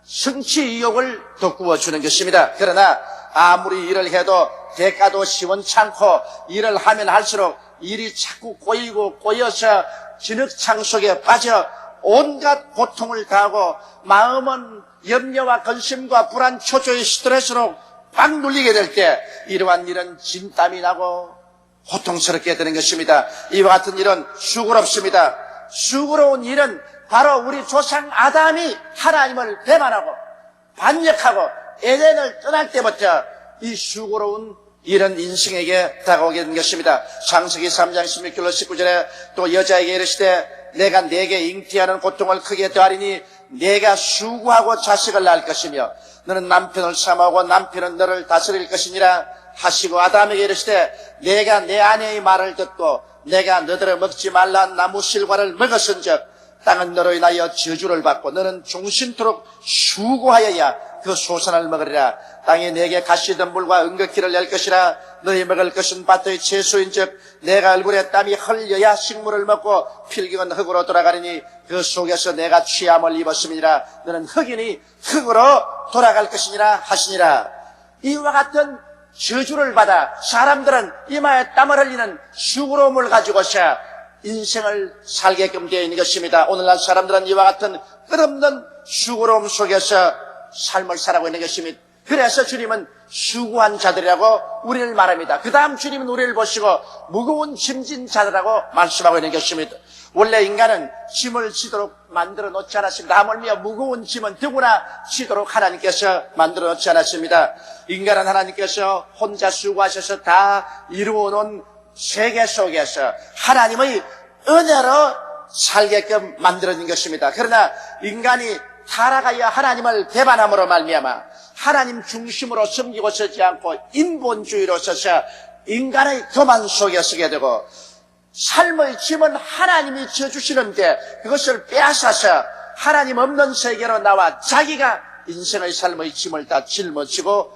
성취 의욕을 돋구어주는 것입니다. 그러나 아무리 일을 해도 대가도 시원찮고 일을 하면 할수록 일이 자꾸 꼬여서 진흙창 속에 빠져 온갖 고통을 당하고 마음은 염려와 근심과 불안, 초조의 스트레스로 꽉 눌리게 될 때 이러한 일은 진땀이 나고 고통스럽게 되는 것입니다. 이와 같은 일은 수고롭습니다. 수고로운 일은 바로 우리 조상 아담이 하나님을 배반하고 반역하고 에덴을 떠날 때부터 이 수고로운 이런 인생에게 다가오게 된 것입니다. 창세기 3장 16절로 19절에 또 여자에게 이르시되 내가 네게 잉태하는 고통을 크게 더하리니 네가 수고하고 자식을 낳을 것이며 너는 남편을 사모하고 남편은 너를 다스릴 것이니라 하시고 아담에게 이르시되 내가 내 아내의 말을 듣고 내가 너더러 먹지 말라 나무 실과를 먹었은즉 땅은 너로 인하여 저주를 받고 너는 종신토록 수고하여야 그 소산을 먹으리라. 땅이 내게 가시덤불과 은극기를 낼 것이라. 너희 먹을 것은 밭의 채소인즉 내가 얼굴에 땀이 흘려야 식물을 먹고 필경은 흙으로 돌아가리니 그 속에서 내가 취함을 입었음이니라. 너는 흙이니 흙으로 돌아갈 것이니라 하시니라. 이와 같은 저주를 받아 사람들은 이마에 땀을 흘리는 수고로움을 가지고서 인생을 살게끔 되어 있는 것입니다. 오늘날 사람들은 이와 같은 끝없는 수고로움 속에서 삶을 살아가고 있는 것입니다. 그래서 주님은 수고한 자들이라고 우리를 말합니다. 그 다음 주님은 우리를 보시고 무거운 짐진 자들이라고 말씀하고 있는 것입니다. 원래 인간은 짐을 지도록 만들어 놓지 않았습니다. 하물며 무거운 짐은 누구나 지도록 하나님께서 만들어 놓지 않았습니다. 인간은 하나님께서 혼자 수고하셔서 다 이루어 놓은 세계 속에서 하나님의 은혜로 살게끔 만들어진 것입니다. 그러나 인간이 타락하여 하나님을 배반함으로 말미암아 하나님 중심으로 섬기고 서지 않고 인본주의로 서서 인간의 교만 속에 서게 되고 삶의 짐은 하나님이 져주시는데 그것을 빼앗아서 하나님 없는 세계로 나와 자기가 인생의 삶의 짐을 다 짊어지고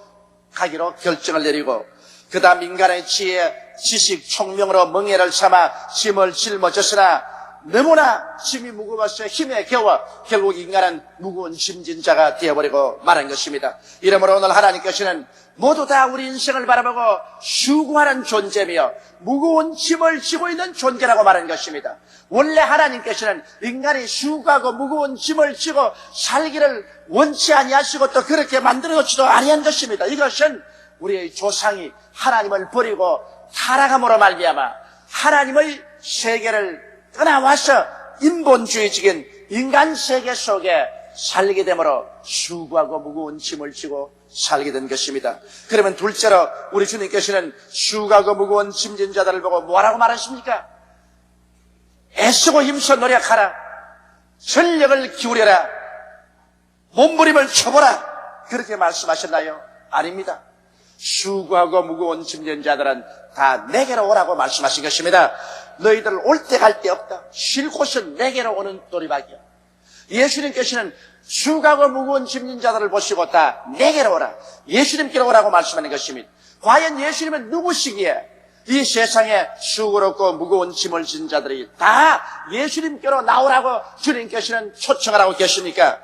가기로 결정을 내리고 그 다음 인간의 지혜, 지식, 총명으로 멍에를 삼아 짐을 짊어졌으나 너무나 짐이 무거워서 힘에 겨워 결국 인간은 무거운 짐진 자가 되어버리고 말한 것입니다. 이러므로 오늘 하나님께서는 모두 다 우리 인생을 바라보고 수고하는 존재며 무거운 짐을 지고 있는 존재라고 말한 것입니다. 원래 하나님께서는 인간이 수고하고 무거운 짐을 지고 살기를 원치 아니하시고 또 그렇게 만들어 놓지도 아니한 것입니다. 이것은 우리의 조상이 하나님을 버리고 타락함으로 말미암아 하나님의 세계를 떠나와서 인본주의적인 인간 세계 속에 살게 되므로 수고하고 무거운 짐을 지고 살게 된 것입니다. 그러면 둘째로 우리 주님께서는 수고하고 무거운 짐진 자들을 보고 뭐라고 말하십니까? 애쓰고 힘써 노력하라. 전력을 기울여라. 몸부림을 쳐보라. 그렇게 말씀하셨나요? 아닙니다. 수고하고 무거운 짐진 자들은 다 내게로 오라고 말씀하신 것입니다. 너희들 올 때 갈 데 없다. 쉴 곳은 내게로 오는 도리밖이야. 예수님께서는 수고하고 무거운 짐진 자들을 보시고 다 내게로 오라. 예수님께로 오라고 말씀하는 것입니다. 과연 예수님은 누구시기에 이 세상에 수고롭고 무거운 짐을 진 자들이 다 예수님께로 나오라고 주님께서는 초청을 하고 계십니까?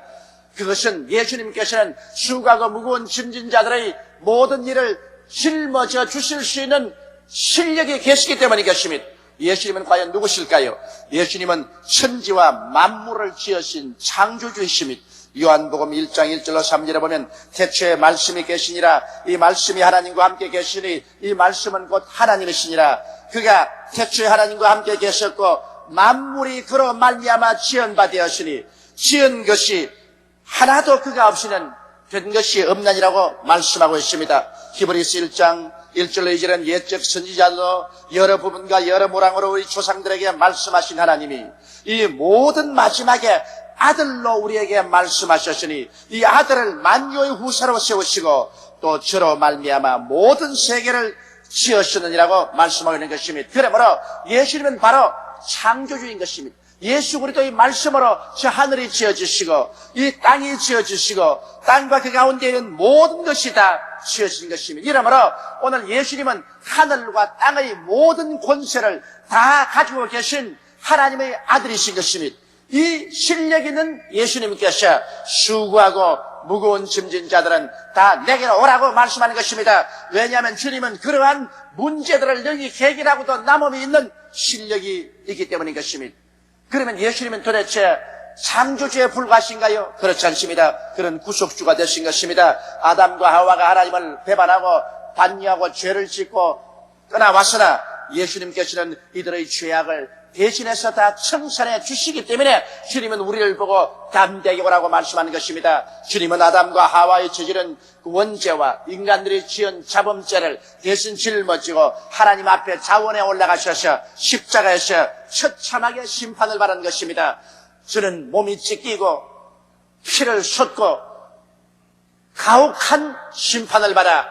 그것은 예수님께서는 수고하고 무거운 짐진 자들의 모든 일을 짊어져 주실 수 있는 실력이 계시기 때문인 것입니다. 예수님은 과연 누구실까요? 예수님은 천지와 만물을 지으신 창조주이십니다. 요한복음 1장 1절로 3절에 보면 태초에 말씀이 계시니라. 이 말씀이 하나님과 함께 계시니 이 말씀은 곧 하나님이시니라. 그가 태초에 하나님과 함께 계셨고 만물이 그로 말미암아 지은 바 되었으니 지은 것이 하나도 그가 없이는 된 것이 없나니라고 말씀하고 있습니다. 히브리서 1장 1절로 2절은 옛적 선지자도 여러 부분과 여러 모양으로 우리 조상들에게 말씀하신 하나님이 이 모든 마지막에 아들로 우리에게 말씀하셨으니 이 아들을 만유의 후사로 세우시고 또 저로 말미암아 모든 세계를 지으셨느니라고 말씀하고 있는 것입니다. 그러므로 예수님은 바로 창조주인 것입니다. 예수 그리스도의 말씀으로 저 하늘이 지어지시고 이 땅이 지어지시고 땅과 그 가운데 있는 모든 것이 다 지어진 것입니다. 이러므로 오늘 예수님은 하늘과 땅의 모든 권세를 다 가지고 계신 하나님의 아들이신 것입니다. 이 실력 있는 예수님께서 수고하고 무거운 짐진 자들은 다 내게로 오라고 말씀하는 것입니다. 왜냐하면 주님은 그러한 문제들을 여기 해결하고도 남음이 있는 실력이 있기 때문인 것입니다. 그러면 예수님은 도대체 창조주에 불과하신가요? 그렇지 않습니다. 그런 구속주가 되신 것입니다. 아담과 하와가 하나님을 배반하고 반역하고 죄를 짓고 떠나왔으나 예수님께서는 이들의 죄악을 대신해서 다 청산해 주시기 때문에 주님은 우리를 보고 담대히 오라고 말씀하는 것입니다. 주님은 아담과 하와의 저지른 그 원죄와 인간들이 지은 자범죄를 대신 짊어지고 하나님 앞에 자원에 올라가셔서 십자가에서 처참하게 심판을 받은 것입니다. 저는 몸이 찢기고 피를 쏟고 가혹한 심판을 받아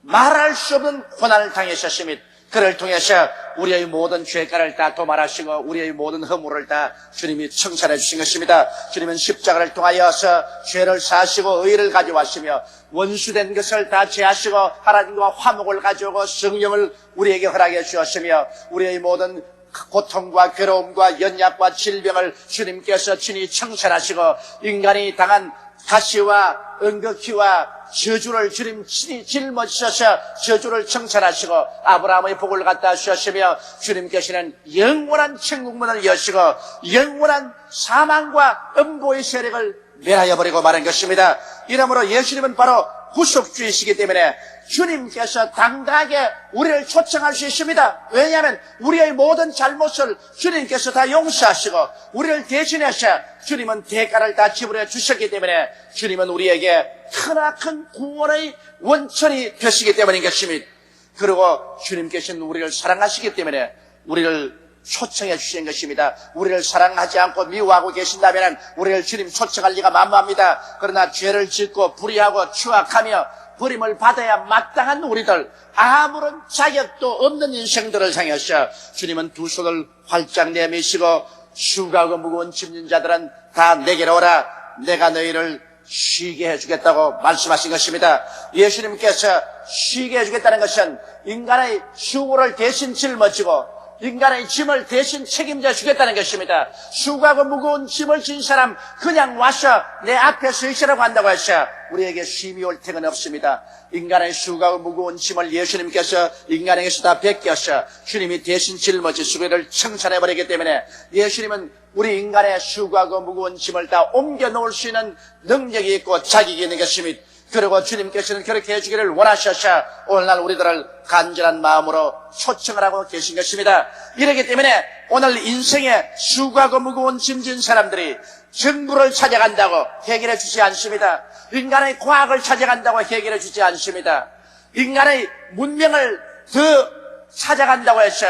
말할 수 없는 고난을 당하셨습니다. 그를 통해서 우리의 모든 죄가를 다 도말하시고 우리의 모든 허물을 다 주님이 청산해 주신 것입니다. 주님은 십자가를 통하여서 죄를 사하시고 의를 가져왔으며 원수된 것을 다 제하시고 하나님과 화목을 가져오고 성령을 우리에게 허락해 주었으며 우리의 모든 고통과 괴로움과 연약과 질병을 주님께서 친히 청산하시고 인간이 당한 가시와 은극히와 저주를 주님 친히 짊어지셔서 저주를 청산하시고 아브라함의 복을 갖다 주셨으며 주님께서는 영원한 천국문을 여시고 영원한 사망과 음보의 세력을 멸하여 버리고 마는 것입니다. 이러므로 예수님은 바로 구속주이시기 때문에 주님께서 당당하게 우리를 초청할 수 있습니다. 왜냐하면 우리의 모든 잘못을 주님께서 다 용서하시고 우리를 대신해서 주님은 대가를 다 지불해 주셨기 때문에 주님은 우리에게 크나큰 구원의 원천이 되시기 때문인 것입니다. 그리고 주님께서는 우리를 사랑하시기 때문에 우리를 초청해 주신 것입니다. 우리를 사랑하지 않고 미워하고 계신다면 우리를 주님 초청할 리가 만무합니다. 그러나 죄를 짓고 불의하고 추악하며 버림을 받아야 마땅한 우리들, 아무런 자격도 없는 인생들을 향해서 주님은 두 손을 활짝 내미시고 수고하고 무거운 짐진 자들은 다 내게로 오라. 내가 너희를 쉬게 해주겠다고 말씀하신 것입니다. 예수님께서 쉬게 해주겠다는 것은 인간의 수고를 대신 짊어지고 인간의 짐을 대신 책임져 주겠다는 것입니다. 수고하고 무거운 짐을 진 사람 그냥 와서 내 앞에 서 있으라고 한다고 해서 우리에게 쉼이 올 택은 없습니다. 인간의 수고하고 무거운 짐을 예수님께서 인간에게서 다 베껴서 주님이 대신 짊어지시고 이를 청산해버리기 때문에 예수님은 우리 인간의 수고하고 무거운 짐을 다 옮겨 놓을 수 있는 능력이 있고 자격이 있는 것입니다. 그리고 주님께서는 그렇게 해주기를 원하셔서 오늘날 우리들을 간절한 마음으로 초청을 하고 계신 것입니다. 이렇기 때문에 오늘 인생에 수고하고 무거운 짐진 사람들이 정부를 찾아간다고 해결해 주지 않습니다. 인간의 과학을 찾아간다고 해결해 주지 않습니다. 인간의 문명을 더 찾아간다고 해서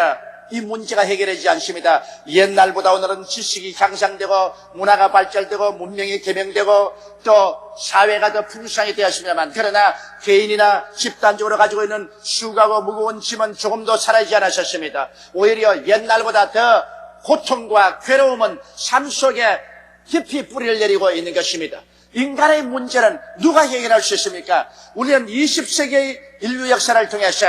이 문제가 해결되지 않습니다. 옛날보다 오늘은 지식이 향상되고 문화가 발달되고 문명이 개명되고 또 사회가 더 풍성하게 되었습니다만 그러나 개인이나 집단적으로 가지고 있는 수고하고 무거운 짐은 조금도 사라지지 않았습니다. 오히려 옛날보다 더 고통과 괴로움은 삶 속에 깊이 뿌리를 내리고 있는 것입니다. 인간의 문제는 누가 해결할 수 있습니까? 우리는 20세기의 인류 역사를 통해서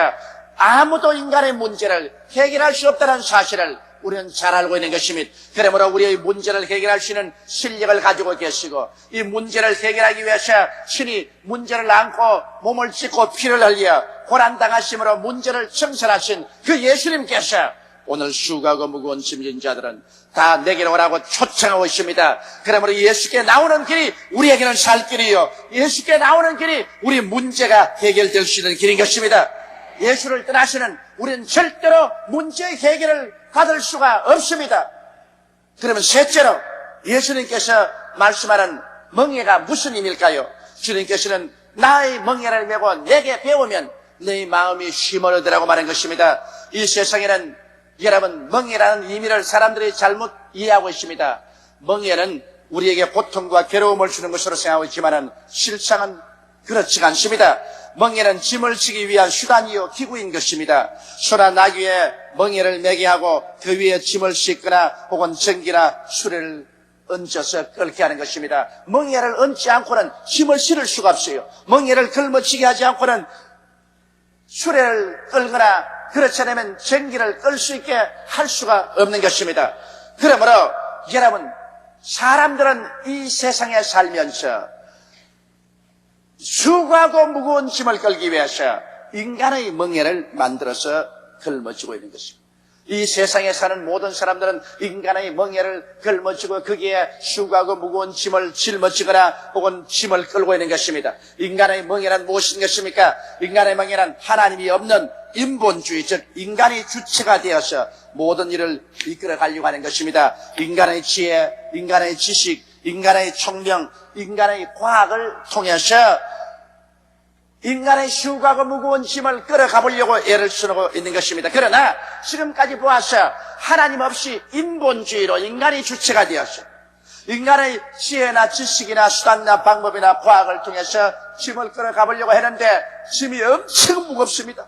아무도 인간의 문제를 해결할 수 없다는 사실을 우리는 잘 알고 있는 것입니다. 그러므로 우리의 문제를 해결할 수 있는 실력을 가지고 계시고 이 문제를 해결하기 위해서 신이 문제를 안고 몸을 찢고 피를 흘려 고난당하심으로 문제를 청산하신 그 예수님께서 오늘 수고하고 무거운 짐진 자들은 다 내게로 오라고 초청하고 있습니다. 그러므로 예수께 나오는 길이 우리에게는 살 길이요, 예수께 나오는 길이 우리 문제가 해결될 수 있는 길인 것입니다. 예수를 떠나시는 우리는 절대로 문제 해결을 받을 수가 없습니다. 그러면 셋째로 예수님께서 말씀하는 멍에가 무슨 의미일까요? 주님께서는 나의 멍에를 메고 내게 배우면 내 마음이 쉼을 얻으라고 말한 것입니다. 이 세상에는 여러분, 멍에라는 의미를 사람들이 잘못 이해하고 있습니다. 멍에는 우리에게 고통과 괴로움을 주는 것으로 생각하고 있지만 실상은 그렇지가 않습니다. 멍에는 짐을 지기 위한 수단이요 기구인 것입니다. 소나 나귀 위에 멍에를 매게 하고 그 위에 짐을 싣거나 혹은 전기나 수레를 얹어서 끌게 하는 것입니다. 멍에를 얹지 않고는 짐을 실을 수가 없어요. 멍에를 걸머지게 하지 않고는 수레를 끌거나 그렇지 않으면 전기를 끌 수 있게 할 수가 없는 것입니다. 그러므로 여러분, 사람들은 이 세상에 살면서 수고하고 무거운 짐을 끌기 위해서 인간의 멍에를 만들어서 걸머쥐고 있는 것입니다. 이 세상에 사는 모든 사람들은 인간의 멍에를 걸머쥐고 거기에 수고하고 무거운 짐을 짊어지거나 혹은 짐을 끌고 있는 것입니다. 인간의 멍에란 무엇인 것입니까? 인간의 멍에란 하나님이 없는 인본주의, 즉 인간이 주체가 되어서 모든 일을 이끌어가려고 하는 것입니다. 인간의 지혜, 인간의 지식, 인간의 총명, 인간의 과학을 통해서 인간의 수고하고 무거운 짐을 끌어가 보려고 애를 쓰고 있는 것입니다. 그러나 지금까지 보아서 하나님 없이 인본주의로 인간이 주체가 되어서 인간의 지혜나 지식이나 수단이나 방법이나 과학을 통해서 짐을 끌어가 보려고 했는데 짐이 엄청 무겁습니다.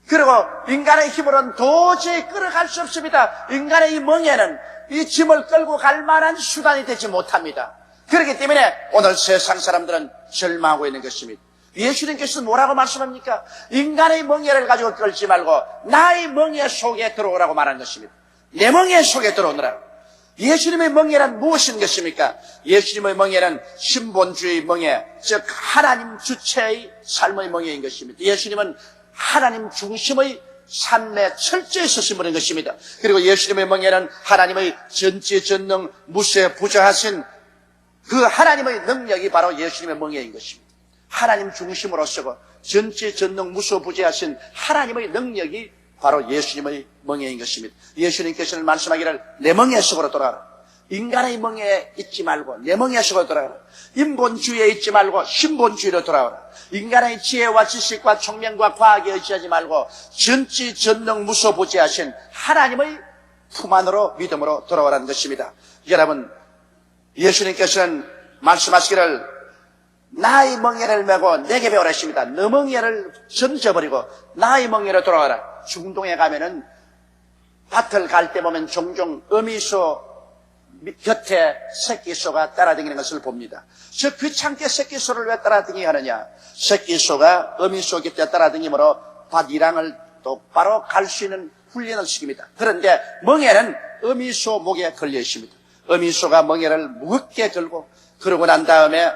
그리고 인간의 힘으로는 도저히 끌어갈 수 없습니다. 인간의 이 멍에는 이 짐을 끌고 갈 만한 수단이 되지 못합니다. 그렇기 때문에 오늘 세상 사람들은 절망하고 있는 것입니다. 예수님께서 뭐라고 말씀합니까? 인간의 멍에를 가지고 끌지 말고 나의 멍에 속에 들어오라고 말한 것입니다. 내 멍에 속에 들어오느라. 예수님의 멍에란 무엇인 것입니까? 예수님의 멍에는 신본주의 멍에, 즉 하나님 주체의 삶의 멍에인 것입니다. 예수님은 하나님 중심의 삶에 철저히 서신 분인 것입니다. 그리고 예수님의 멍에는 하나님의 전지전능 무쇠부자하신 그 하나님의 능력이 바로 예수님의 멍에인 것입니다. 하나님 중심으로서 전지전능 무소부재하신 하나님의 능력이 바로 예수님의 멍에인 것입니다. 예수님께서는 말씀하기를 내 멍에 속으로 돌아가라. 인간의 멍에에 있지 말고 내 멍에 속으로 돌아가라. 인본주의에 있지 말고 신본주의로 돌아오라. 인간의 지혜와 지식과 총명과 과학에 의지하지 말고 전지전능 무소부재하신 하나님의 품 안으로 믿음으로 돌아오라는 것입니다. 여러분, 예수님께서는 말씀하시기를 나의 멍에를 메고 내게 배우라 했습니다. 너 멍에를 던져버리고 나의 멍에로 돌아와라. 중동에 가면은 밭을 갈 때 보면 종종 어미소 곁에 새끼소가 따라다니는 것을 봅니다. 저 귀찮게 새끼소를 왜 따라다니게 하느냐? 새끼소가 어미소 곁에 따라다니므로 밭 이랑을 똑바로 갈 수 있는 훈련을 시킵니다. 그런데 멍에는 어미소 목에 걸려 있습니다. 어미소가 멍에를 무겁게 걸고 그러고 난 다음에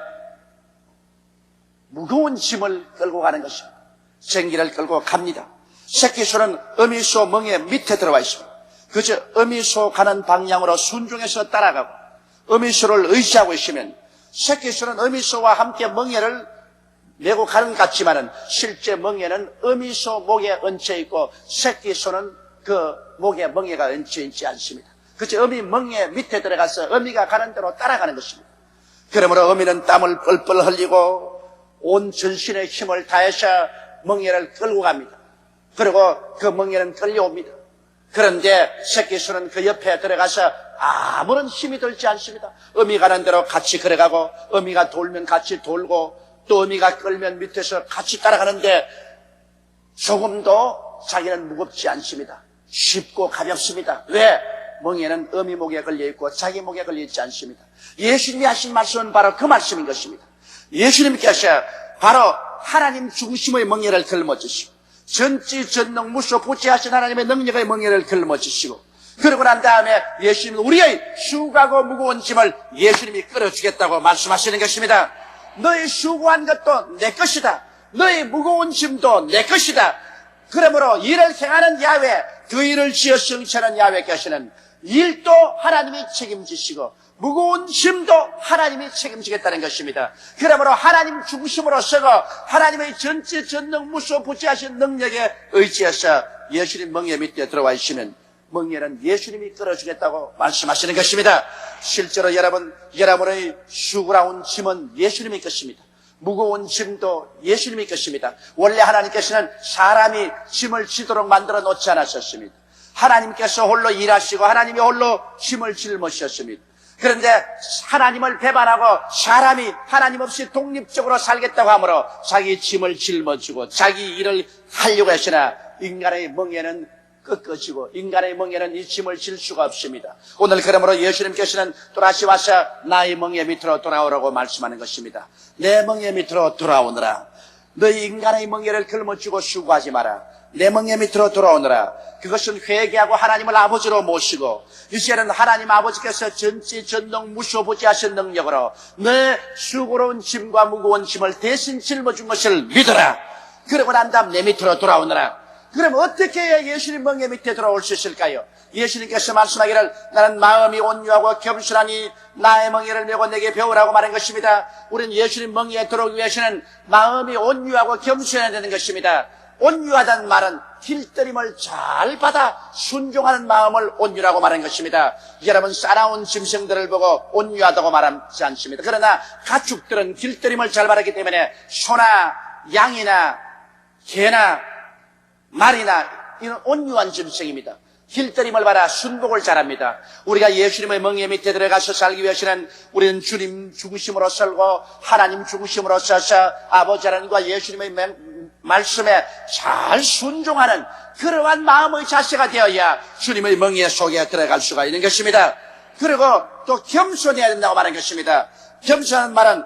무거운 짐을 끌고 가는 것입니다. 생기를 끌고 갑니다. 새끼소는 어미소 멍에 밑에 들어와 있습니다. 그저 어미소 가는 방향으로 순종해서 따라가고 어미소를 의지하고 있으면 새끼소는 어미소와 함께 멍에를 메고 가는 것 같지만은 실제 멍에는 어미소 목에 얹혀 있고 새끼소는 그 목에 멍에가 얹혀 있지 않습니다. 그저 어미 멍에 밑에 들어가서 어미가 가는 대로 따라가는 것입니다. 그러므로 어미는 땀을 뻘뻘 흘리고 온 전신의 힘을 다해서 멍에를 끌고 갑니다. 그리고 그 멍에는 끌려옵니다. 그런데 새끼소는 그 옆에 들어가서 아무런 힘이 들지 않습니다. 어미 가는 대로 같이 걸어가고 어미가 돌면 같이 돌고 또 어미가 끌면 밑에서 같이 따라가는데 조금도 자기는 무겁지 않습니다. 쉽고 가볍습니다. 왜? 멍에는 어미 목에 걸려있고 자기 목에 걸려있지 않습니다. 예수님이 하신 말씀은 바로 그 말씀인 것입니다. 예수님께서 바로 하나님 중심의 멍에를 걸머지시고 전지전능 무소부재하신 하나님의 능력의 멍에를 걸머지시고 그러고 난 다음에 예수님은 우리의 수고하고 무거운 짐을 예수님이 끌어주겠다고 말씀하시는 것입니다. 너의 수고한 것도 내 것이다. 너의 무거운 짐도 내 것이다. 그러므로 이를 행하는 야훼 그 일을 지어 성취하는 야훼께서는 일도 하나님이 책임지시고 무거운 짐도 하나님이 책임지겠다는 것입니다. 그러므로 하나님 중심으로서 하나님의 전지 전능 무소부지하신 능력에 의지해서 예수님 멍에 밑에 들어와 있으면 멍에는 예수님이 끌어주겠다고 말씀하시는 것입니다. 실제로 여러분의 수고라운 짐은 예수님의 것입니다. 무거운 짐도 예수님의 것입니다. 원래 하나님께서는 사람이 짐을 지도록 만들어 놓지 않았었습니다. 하나님께서 홀로 일하시고 하나님이 홀로 짐을 짊으셨습니다. 그런데 하나님을 배반하고 사람이 하나님 없이 독립적으로 살겠다고 하므로 자기 짐을 짊어지고 자기 일을 하려고 하시나 인간의 멍에는 꺾어지고 인간의 멍에는 이 짐을 질 수가 없습니다. 오늘 그러므로 예수님께서는 또다시 와서 나의 멍에 밑으로 돌아오라고 말씀하는 것입니다. 내 멍에 밑으로 돌아오느라. 너희 인간의 멍에를 짊어지고 수고하지 마라. 내 멍에 밑으로 돌아오느라. 그것은 회개하고 하나님을 아버지로 모시고 이제는 하나님 아버지께서 전지 전능 무소부지하신 능력으로 내 수고로운 짐과 무거운 짐을 대신 짊어준 것을 믿어라. 그러고 난 다음 내 밑으로 돌아오느라. 그럼 어떻게 해야 예수님 멍에 밑에 들어올 수 있을까요? 예수님께서 말씀하기를 나는 마음이 온유하고 겸손하니 나의 멍에를 메고 내게 배우라고 말한 것입니다. 우리는 예수님 멍에에 들어오기 위해서는 마음이 온유하고 겸손해야 되는 것입니다. 온유하다는 말은 길들임을 잘 받아 순종하는 마음을 온유라고 말한 것입니다. 여러분 싸나운 짐승들을 보고 온유하다고 말하지 않습니다. 그러나 가축들은 길들임을 잘 받았기 때문에 소나 양이나 개나 말이나 이런 온유한 짐승입니다. 길들임을 받아 순복을 잘합니다. 우리가 예수님의 멍에 밑에 들어가서 살기 위해서는 우리는 주님 중심으로 살고 하나님 중심으로 서서 아버지 하나님과 예수님의 말씀에 잘 순종하는 그러한 마음의 자세가 되어야 주님의 멍에 속에 들어갈 수가 있는 것입니다. 그리고 또 겸손해야 된다고 말한 것입니다. 겸손한 말은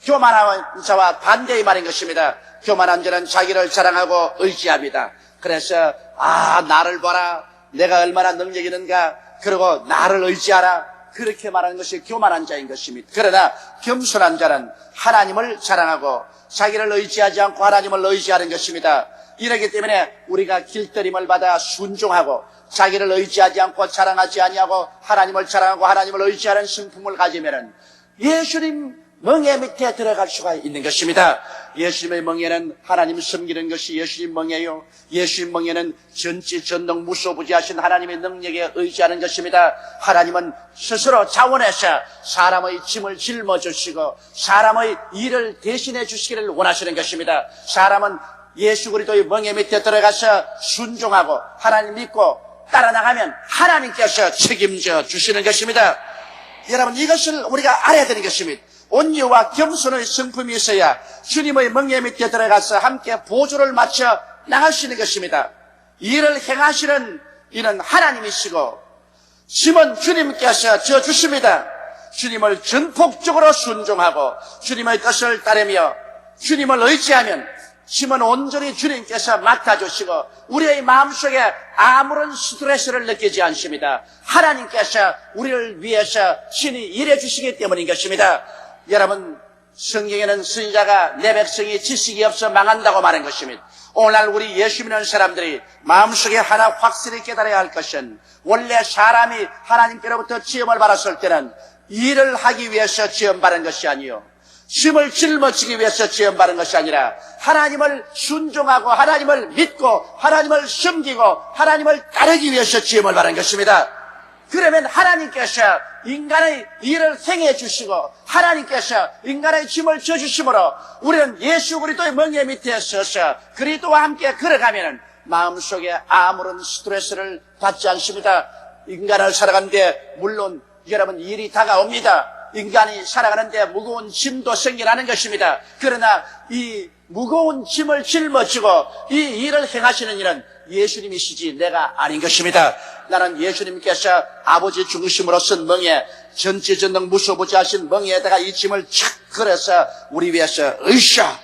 교만한 자와 반대의 말인 것입니다. 교만한 자는 자기를 자랑하고 의지합니다. 그래서 나를 봐라. 내가 얼마나 능력이 있는가. 그리고 나를 의지하라. 그렇게 말하는 것이 교만한 자인 것입니다. 그러나 겸손한 자는 하나님을 자랑하고 자기를 의지하지 않고 하나님을 의지하는 것입니다. 이렇기 때문에 우리가 길들임을 받아 순종하고 자기를 의지하지 않고 자랑하지 아니하고 하나님을 자랑하고 하나님을 의지하는 성품을 가지면은 예수님 멍에 밑에 들어갈 수가 있는 것입니다. 예수님의 멍에는 하나님 섬기는 것이 예수님 멍에요. 예수님 멍에는 전지전능 무소부지하신 하나님의 능력에 의지하는 것입니다. 하나님은 스스로 자원해서 사람의 짐을 짊어주시고 사람의 일을 대신해 주시기를 원하시는 것입니다. 사람은 예수 그리스도의 멍에 밑에 들어가서 순종하고 하나님 믿고 따라 나가면 하나님께서 책임져 주시는 것입니다. 여러분 이것을 우리가 알아야 되는 것입니다. 온유와 겸손의 성품이 있어야 주님의 멍에 밑에 들어가서 함께 보조를 맞춰 나갈 수 있는 것입니다. 이를 행하시는 이는 하나님이시고 짐은 주님께서 져주십니다. 주님을 전폭적으로 순종하고 주님의 뜻을 따르며 주님을 의지하면 짐은 온전히 주님께서 맡아주시고 우리의 마음속에 아무런 스트레스를 느끼지 않습니다. 하나님께서 우리를 위해서 친히 일해 주시기 때문인 것입니다. 여러분 성경에는 선지자가 내 백성이 지식이 없어 망한다고 말한 것입니다. 오늘날 우리 예수 믿는 사람들이 마음속에 하나 확실히 깨달아야 할 것은 원래 사람이 하나님께로부터 지음을 받았을 때는 일을 하기 위해서 지음받은 것이 아니요 짐을 짊어지기 위해서 지음받은 것이 아니라 하나님을 순종하고 하나님을 믿고 하나님을 섬기고 하나님을 따르기 위해서 지음을 받은 것입니다. 그러면 하나님께서 인간의 일을 행해 주시고 하나님께서 인간의 짐을 져주심으로 우리는 예수 그리스도의 멍에 밑에 서서 그리스도와 함께 걸어가면 마음속에 아무런 스트레스를 받지 않습니다. 인간을 살아가는데 물론 여러분 일이 다가옵니다. 인간이 살아가는데 무거운 짐도 생겨나는 것입니다. 그러나 이 무거운 짐을 짊어지고 이 일을 행하시는 이는 예수님이시지 내가 아닌 것입니다. 나는 예수님께서 아버지 중심으로 쓴 멍에 전지전능 무소부지하신 멍에다가 이 짐을 착 걸어서 우리 위해서 으쌰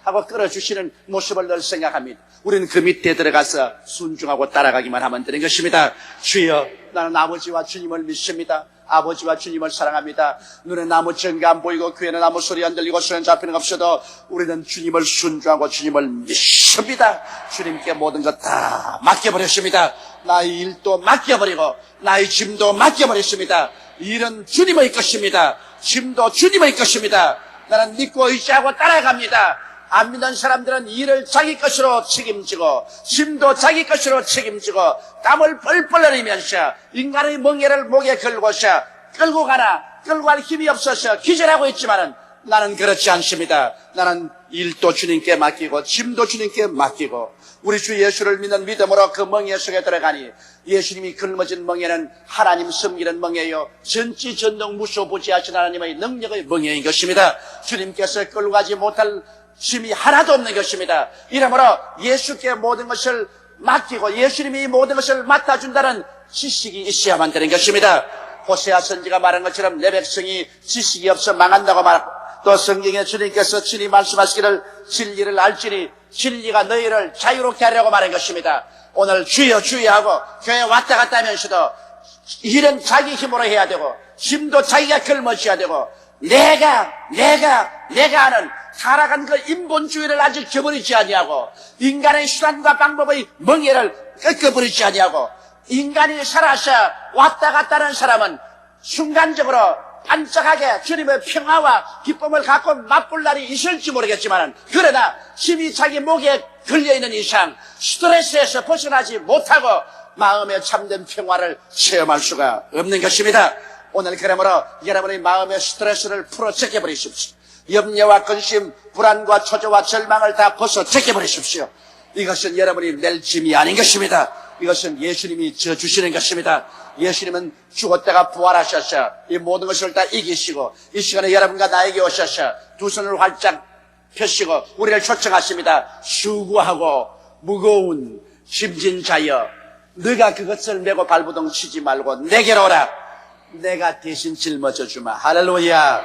하고 끌어주시는 모습을 늘 생각합니다. 우리는 그 밑에 들어가서 순종하고 따라가기만 하면 되는 것입니다. 주여 나는 아버지와 주님을 믿습니다. 아버지와 주님을 사랑합니다. 눈에 나무 증거 안 보이고 귀에는 아무 소리 안 들리고 손에 잡히는 것 없어도 우리는 주님을 순종하고 주님을 믿습니다. 주님께 모든 것 다 맡겨버렸습니다. 나의 일도 맡겨버리고 나의 짐도 맡겨버렸습니다. 일은 주님의 것입니다. 짐도 주님의 것입니다. 나는 믿고 의지하고 따라갑니다. 안 믿는 사람들은 일을 자기 것으로 책임지고 짐도 자기 것으로 책임지고 땀을 뻘뻘 흘리면서 인간의 멍에를 목에 걸고서 끌고 가나 끌고 갈 힘이 없어서 기절하고 있지만은 나는 그렇지 않습니다. 나는 일도 주님께 맡기고 짐도 주님께 맡기고 우리 주 예수를 믿는 믿음으로 그 멍에 속에 들어가니 예수님이 짊어진 멍에는 하나님 섬기는 멍에요, 전지전능 무소부지하신 하나님의 능력의 멍에인 것입니다. 주님께서 끌고 가지 못할 짐이 하나도 없는 것입니다. 이러므로 예수께 모든 것을 맡기고 예수님이 모든 것을 맡아준다는 지식이 있어야만 되는 것입니다. 호세아 선지가 말한 것처럼 내 백성이 지식이 없어 망한다고 말하고, 또 성경에 주님께서 친히 말씀하시기를 진리를 알지니 진리가 너희를 자유롭게 하려고 말한 것입니다. 오늘 주여 주여 하고 교회 왔다 갔다 하면서도 일은 자기 힘으로 해야 되고 힘도 자기가 걸머져야 되고 내가 하는 타락한 그 인본주의를 아직 저버리지 아니하고 인간의 수단과 방법의 멍에를 꺾어버리지 아니하고 인간이 살아서 왔다 갔다 하는 사람은 순간적으로 반짝하게 주님의 평화와 기쁨을 갖고 맛볼 날이 있을지 모르겠지만 그러나 힘이 자기 목에 걸려있는 이상 스트레스에서 벗어나지 못하고 마음의 참된 평화를 체험할 수가 없는 것입니다. 오늘 그러므로 여러분의 마음의 스트레스를 풀어 제껴버리십시오. 염려와 근심, 불안과 초조와 절망을 다 벗어 제껴버리십시오. 이것은 여러분이 낼 짐이 아닌 것입니다. 이것은 예수님이 져주시는 것입니다. 예수님은 죽었다가 부활하셔서 이 모든 것을 다 이기시고 이 시간에 여러분과 나에게 오셔서 두 손을 활짝 펴시고 우리를 초청하십니다. 수고하고 무거운 짐진 자여 네가 그것을 메고 발부동 치지 말고 내게로 오라. 내가 대신 짊어져 주마. 할렐루야.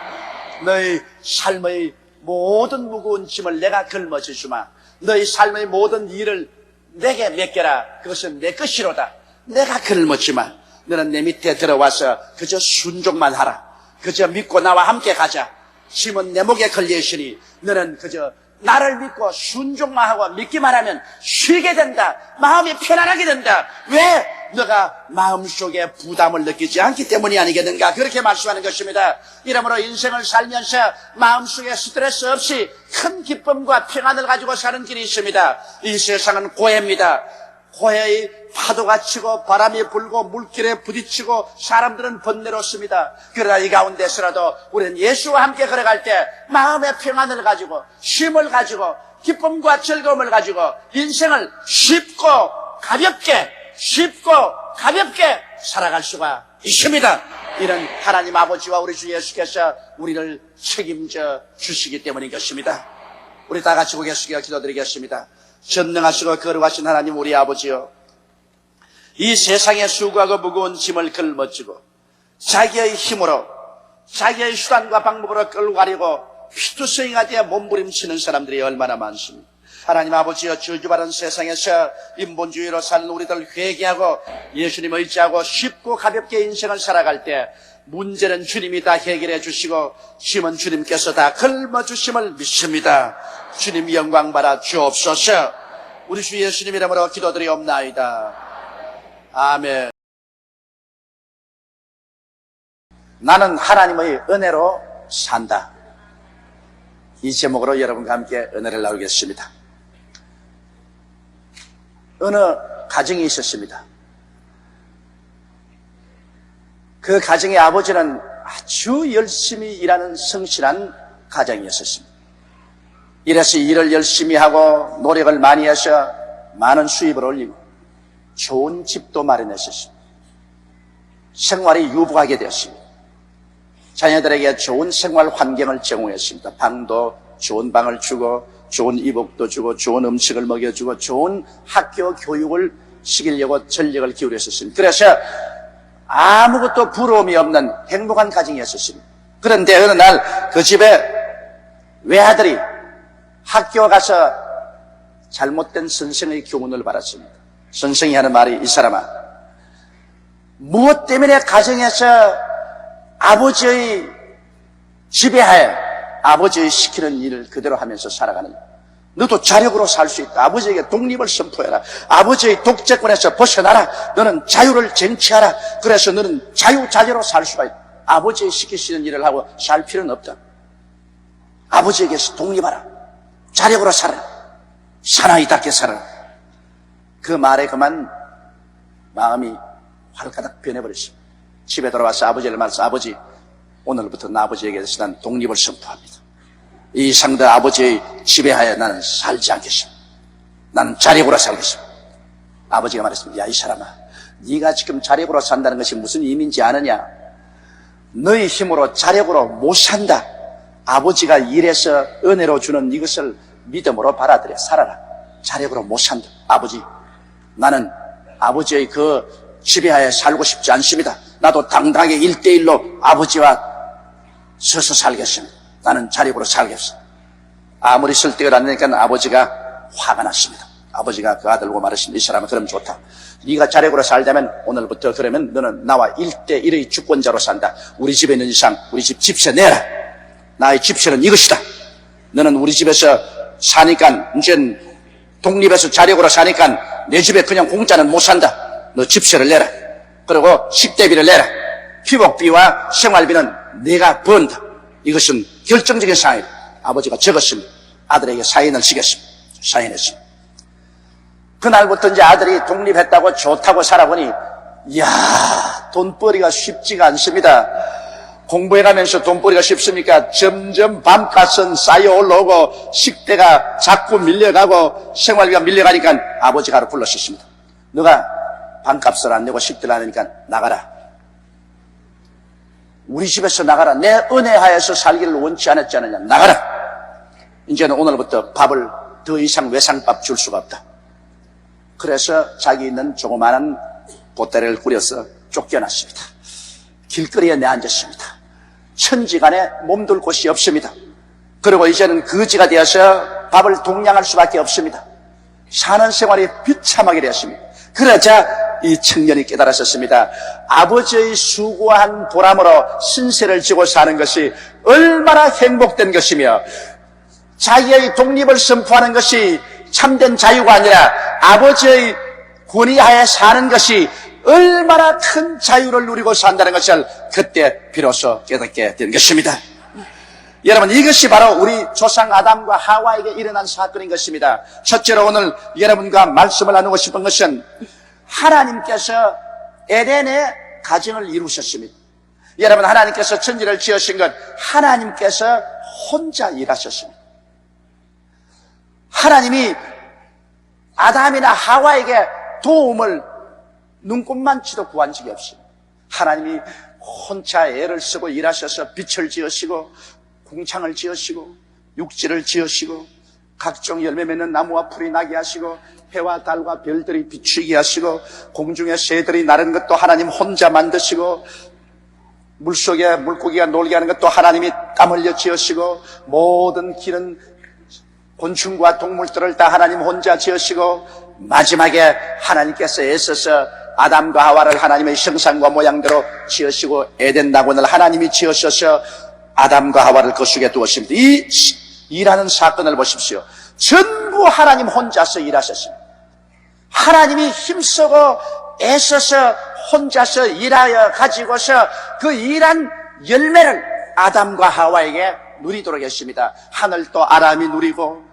너희 삶의 모든 무거운 짐을 내가 걸머져 주마. 너희 삶의 모든 일을 내게 맡겨라. 그것은 내 것이로다. 내가 걸머지마. 너는 내 밑에 들어와서 그저 순종만 하라. 그저 믿고 나와 함께 가자. 짐은 내 목에 걸려 있으니 너는 그저 나를 믿고 순종만 하고 믿기만 하면 쉬게 된다. 마음이 편안하게 된다. 왜? 너가 마음속에 부담을 느끼지 않기 때문이 아니겠는가. 그렇게 말씀하는 것입니다. 이러므로 인생을 살면서 마음속에 스트레스 없이 큰 기쁨과 평안을 가지고 사는 길이 있습니다. 이 세상은 고해입니다. 고해의 파도가 치고 바람이 불고 물길에 부딪히고 사람들은 번뇌롭습니다. 그러나 이 가운데서라도 우리는 예수와 함께 걸어갈 때 마음의 평안을 가지고 쉼을 가지고 기쁨과 즐거움을 가지고 인생을 쉽고 가볍게 살아갈 수가 있습니다. 이런 하나님 아버지와 우리 주 예수께서 우리를 책임져 주시기 때문인 것입니다. 우리 다 같이 고개 숙여 기도드리겠습니다. 전능하시고 거룩하신 하나님 우리 아버지여, 이 세상에 수고하고 무거운 짐을 걸머지고 자기의 힘으로 자기의 수단과 방법으로 끌고 가려고 피투성이가 되어 몸부림치는 사람들이 얼마나 많습니다. 하나님 아버지여, 저주받은 세상에서 인본주의로 사는 우리들 회개하고 예수님 의지하고 쉽고 가볍게 인생을 살아갈 때 문제는 주님이 다 해결해 주시고 짐은 주님께서 다 걸머 주심을 믿습니다. 주님 영광 받아 주옵소서. 우리 주 예수님 이름으로 기도드리옵나이다. 아멘. 나는 하나님의 은혜로 산다. 이 제목으로 여러분과 함께 은혜를 나누겠습니다. 어느 가정이 있었습니다. 그 가정의 아버지는 아주 열심히 일하는 성실한 가정이었습니다. 이래서 일을 열심히 하고 노력을 많이 해서 많은 수입을 올리고 좋은 집도 마련했었습니다. 생활이 유복하게 되었습니다. 자녀들에게 좋은 생활 환경을 제공했습니다. 방도 좋은 방을 주고 좋은 이복도 주고 좋은 음식을 먹여주고 좋은 학교 교육을 시키려고 전력을 기울였었습니다. 그래서 아무것도 부러움이 없는 행복한 가정이었습니다. 그런데 어느 날 그 집에 외아들이 학교 가서 잘못된 선생의 교훈을 받았습니다. 선생이 하는 말이, 이 사람아, 무엇 때문에 가정에서 아버지의 지배하에 아버지의 시키는 일을 그대로 하면서 살아가는, 너도 자력으로 살 수 있다. 아버지에게 독립을 선포해라. 아버지의 독재권에서 벗어나라. 너는 자유를 쟁취하라. 그래서 너는 자유자재로 살 수가 있다. 아버지의 시키시는 일을 하고 살 필요는 없다. 아버지에게서 독립하라. 자력으로 살아라. 사나이답게 살아라. 그 말에 그만 마음이 활가닥 변해버렸습니다. 집에 돌아와서 아버지를 말해서, 아버지, 오늘부터 나 아버지에게서 난 독립을 선포합니다. 이 상대 아버지의 지배하에 나는 살지 않겠습니다. 나는 자력으로 살겠습니다. 아버지가 말했습니다. 야, 이 사람아, 네가 지금 자력으로 산다는 것이 무슨 의미인지 아느냐? 너의 힘으로 자력으로 못 산다. 아버지가 일해서 은혜로 주는 이것을 믿음으로 받아들여 살아라. 자력으로 못 산다. 아버지, 나는 아버지의 그 지배하에 살고 싶지 않습니다. 나도 당당하게 1대1로 아버지와 서서 살겠습니다. 나는 자력으로 살겠습니다. 아무리 설득을 안 하니까 아버지가 화가 났습니다. 아버지가 그 아들과 말했습니다. 이 사람은 그럼 좋다. 네가 자력으로 살자면 오늘부터 그러면 너는 나와 1대1의 주권자로 산다. 우리 집에 있는 이상 우리 집 집세 내라. 나의 집세는 이것이다. 너는 우리 집에서 사니까 이제 독립해서 자력으로 사니까 내 집에 그냥 공짜는 못 산다. 너 집세를 내라. 그리고 식대비를 내라. 피복비와 생활비는 내가 번다. 이것은 결정적인 사인. 아버지가 적었습니다. 아들에게 사인을 시켰습니다. 사인했습니다. 그날부터 이제 아들이 독립했다고 좋다고 살아보니, 이야, 돈벌이가 쉽지가 않습니다. 공부해가면서 돈벌이가 쉽습니까? 점점 밤값은 쌓여 올라오고 식대가 자꾸 밀려가고 생활비가 밀려가니까 아버지가 하루 불렀었습니다. 너가 밤값을 안 내고 식대를 안 하니까 나가라. 우리 집에서 나가라. 내 은혜하에서 살기를 원치 않았지 않느냐. 나가라. 이제는 오늘부터 밥을 더 이상 외상밥 줄 수가 없다. 그래서 자기 있는 조그마한 보따리를 꾸려서 쫓겨났습니다. 길거리에 내앉았습니다. 천지간에 몸둘 곳이 없습니다. 그리고 이제는 거지가 되어서 밥을 동냥할 수밖에 없습니다. 사는 생활이 비참하게 되었습니다. 그러자 이 청년이 깨달았었습니다. 아버지의 수고한 보람으로 신세를 지고 사는 것이 얼마나 행복된 것이며, 자기의 독립을 선포하는 것이 참된 자유가 아니라 아버지의 권위하에 사는 것이 얼마나 큰 자유를 누리고 산다는 것을 그때 비로소 깨닫게 된 것입니다. 여러분, 이것이 바로 우리 조상 아담과 하와에게 일어난 사건인 것입니다. 첫째로 오늘 여러분과 말씀을 나누고 싶은 것은, 하나님께서 에덴의 가정을 이루셨습니다. 여러분, 하나님께서 천지를 지으신 것 하나님께서 혼자 일하셨습니다. 하나님이 아담이나 하와에게 도움을 눈꼽만치도 구한 적이 없습니다. 하나님이 혼자 애를 쓰고 일하셔서 빛을 지으시고 궁창을 지으시고 육지를 지으시고 각종 열매 맺는 나무와 풀이 나게 하시고 해와 달과 별들이 비추게 하시고 공중의 새들이 나르는 것도 하나님 혼자 만드시고 물속에 물고기가 놀게 하는 것도 하나님이 땀 흘려 지으시고 모든 기는 곤충과 동물들을 다 하나님 혼자 지으시고 마지막에 하나님께서 애써서 아담과 하와를 하나님의 형상과 모양대로 지으시고 에덴 낙원을 하나님이 지으셔서 아담과 하와를 그 속에 두었습니다. 이 일하는 사건을 보십시오. 전부 하나님 혼자서 일하셨습니다. 하나님이 힘쓰고 애써서 혼자서 일하여 가지고서 그 일한 열매를 아담과 하와에게 누리도록 했습니다. 하늘도 아람이 누리고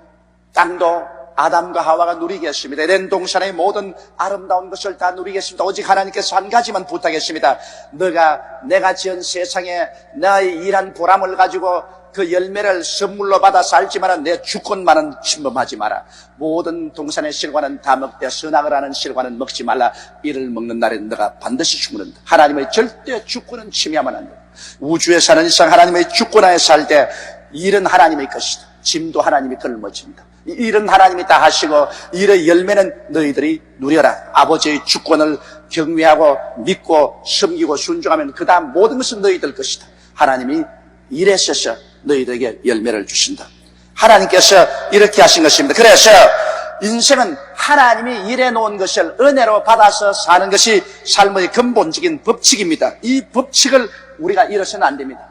땅도 아담과 하와가 누리겠습니다. 에덴 동산의 모든 아름다운 것을 다 누리겠습니다. 오직 하나님께서 한 가지만 부탁했습니다. 내가 지은 세상에 나의 일한 보람을 가지고 그 열매를 선물로 받아 살지만 내 주권만은 침범하지 마라. 모든 동산의 실과는 다 먹되 선악을 하는 실과는 먹지 말라. 이를 먹는 날에 너가 반드시 죽는다. 하나님의 절대 주권은 침해하면 안 된다. 우주에 사는 이상 하나님의 주권하에 살 때 일은 하나님의 것이다. 짐도 하나님이 끌어모집니다. 일은 하나님이 다 하시고 일의 열매는 너희들이 누려라. 아버지의 주권을 경외하고 믿고 섬기고 순종하면 그 다음 모든 것은 너희들 것이다. 하나님이 일에 있어서 너희들에게 열매를 주신다. 하나님께서 이렇게 하신 것입니다. 그래서 인생은 하나님이 일해 놓은 것을 은혜로 받아서 사는 것이 삶의 근본적인 법칙입니다. 이 법칙을 우리가 이러서는 안 됩니다.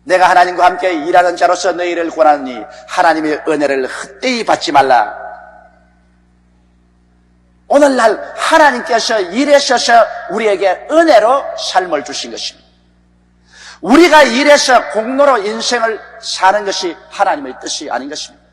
내가 하나님과 함께 일하는 자로서 너희를 권하노니 하나님의 은혜를 헛되이 받지 말라. 오늘날 하나님께서 일하셔서 우리에게 은혜로 삶을 주신 것입니다. 우리가 일해서 공로로 인생을 사는 것이 하나님의 뜻이 아닌 것입니다.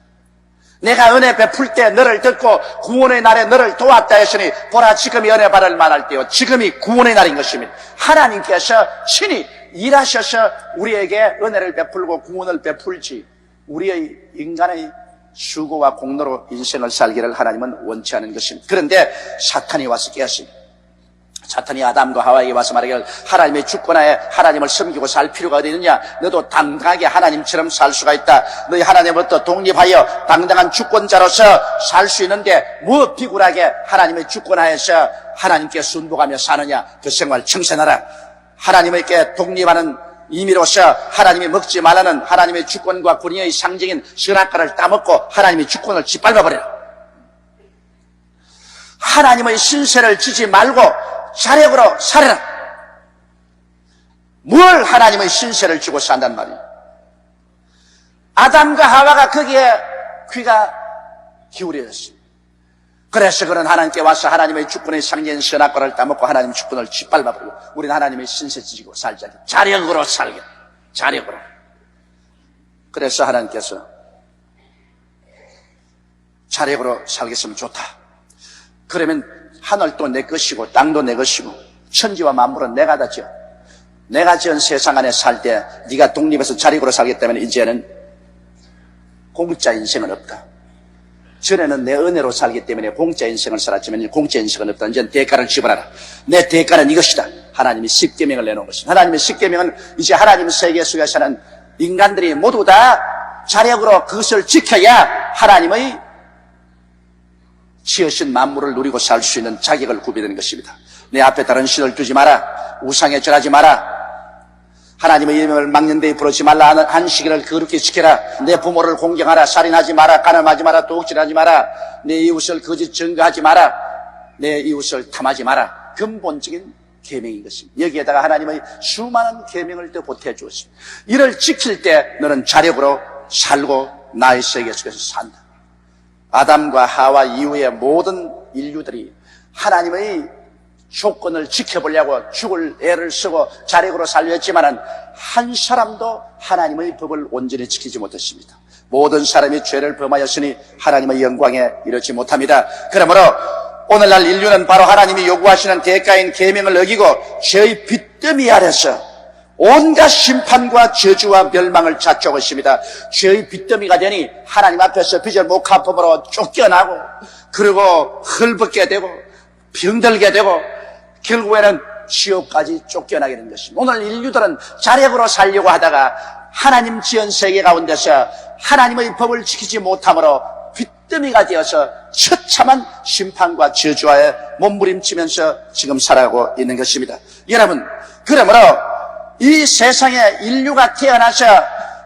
내가 은혜 베풀 때 너를 듣고 구원의 날에 너를 도왔다 했으니 보라 지금이 은혜 받을 만할 때요 지금이 구원의 날인 것입니다. 하나님께서 친히 일하셔서 우리에게 은혜를 베풀고 구원을 베풀지 우리의 인간의 수고와 공로로 인생을 살기를 하나님은 원치 않은 것입니다. 그런데 사탄이 와서 깨었습니다. 사탄이 아담과 하와에게 와서 말하기를 하나님의 주권하에 하나님을 섬기고 살 필요가 어디 있느냐? 너도 당당하게 하나님처럼 살 수가 있다. 너희 하나님으로부터 독립하여 당당한 주권자로서 살 수 있는데 뭐 비굴하게 하나님의 주권하에서 하나님께 순복하며 사느냐? 그 생활 청산하라. 하나님께 독립하는 의미로서 하나님이 먹지 말라는 하나님의 주권과 권위의 상징인 선악과를 따먹고 하나님의 주권을 짓밟아버려라. 하나님의 신세를 지지 말고 자력으로 살아라. 뭘 하나님의 신세를 지고 산단 말이에요. 아담과 하와가 거기에 귀가 기울여졌습니다. 그래서 그는 하나님께 와서 하나님의 주권의 상징인 선악과를 따먹고 하나님의 주권을 짓밟아버리고 우리는 하나님의 신세 지지고 살자. 자력으로 살게. 자력으로. 그래서 하나님께서 자력으로 살겠으면 좋다. 그러면 하늘도 내 것이고 땅도 내 것이고 천지와 만물은 내가 다 지어. 내가 지은 세상 안에 살 때 네가 독립해서 자력으로 살기 때문에 이제는 공짜 인생은 없다. 전에는 내 은혜로 살기 때문에 공짜 인생을 살았지만 공짜 인생은 없다. 이제 대가를 지불하라. 내 대가는 이것이다. 하나님이 십계명을 내놓은 것입니다. 하나님의 십계명은 이제 하나님 세계 속에 사는 인간들이 모두 다 자력으로 그것을 지켜야 하나님의 지으신 만물을 누리고 살 수 있는 자격을 구비되는 것입니다. 내 앞에 다른 신을 두지 마라. 우상에 절하지 마라. 하나님의 이름을 막는 데에 부르지 말라. 안식일을 거룩히 지켜라. 내 부모를 공경하라. 살인하지 마라. 간음하지 마라. 도둑질하지 마라. 내 이웃을 거짓 증거하지 마라. 내 이웃을 탐하지 마라. 근본적인 계명인 것입니다. 여기에다가 하나님의 수많은 계명을 더 보태 주었습니다. 이를 지킬 때 너는 자력으로 살고 나의 세계 속에서 산다. 아담과 하와 이후의 모든 인류들이 하나님의 조건을 지켜보려고 죽을 애를 쓰고 자력으로 살려 했지만은 한 사람도 하나님의 법을 온전히 지키지 못했습니다. 모든 사람이 죄를 범하였으니 하나님의 영광에 이르지 못합니다. 그러므로 오늘날 인류는 바로 하나님이 요구하시는 대가인 계명을 어기고 죄의 빚더미 아래서 온갖 심판과 저주와 멸망을 자초하고 있습니다. 죄의 빚더미가 되니 하나님 앞에서 빚을 못 갚음으로 쫓겨나고 그리고 헐벗게 되고 병들게 되고 결국에는 지옥까지 쫓겨나게 된 것입니다. 오늘 인류들은 자력으로 살려고 하다가 하나님 지은 세계 가운데서 하나님의 법을 지키지 못함으로 빚더미가 되어서 처참한 심판과 저주와에 몸부림치면서 지금 살아가고 있는 것입니다. 여러분, 그러므로 이 세상에 인류가 태어나서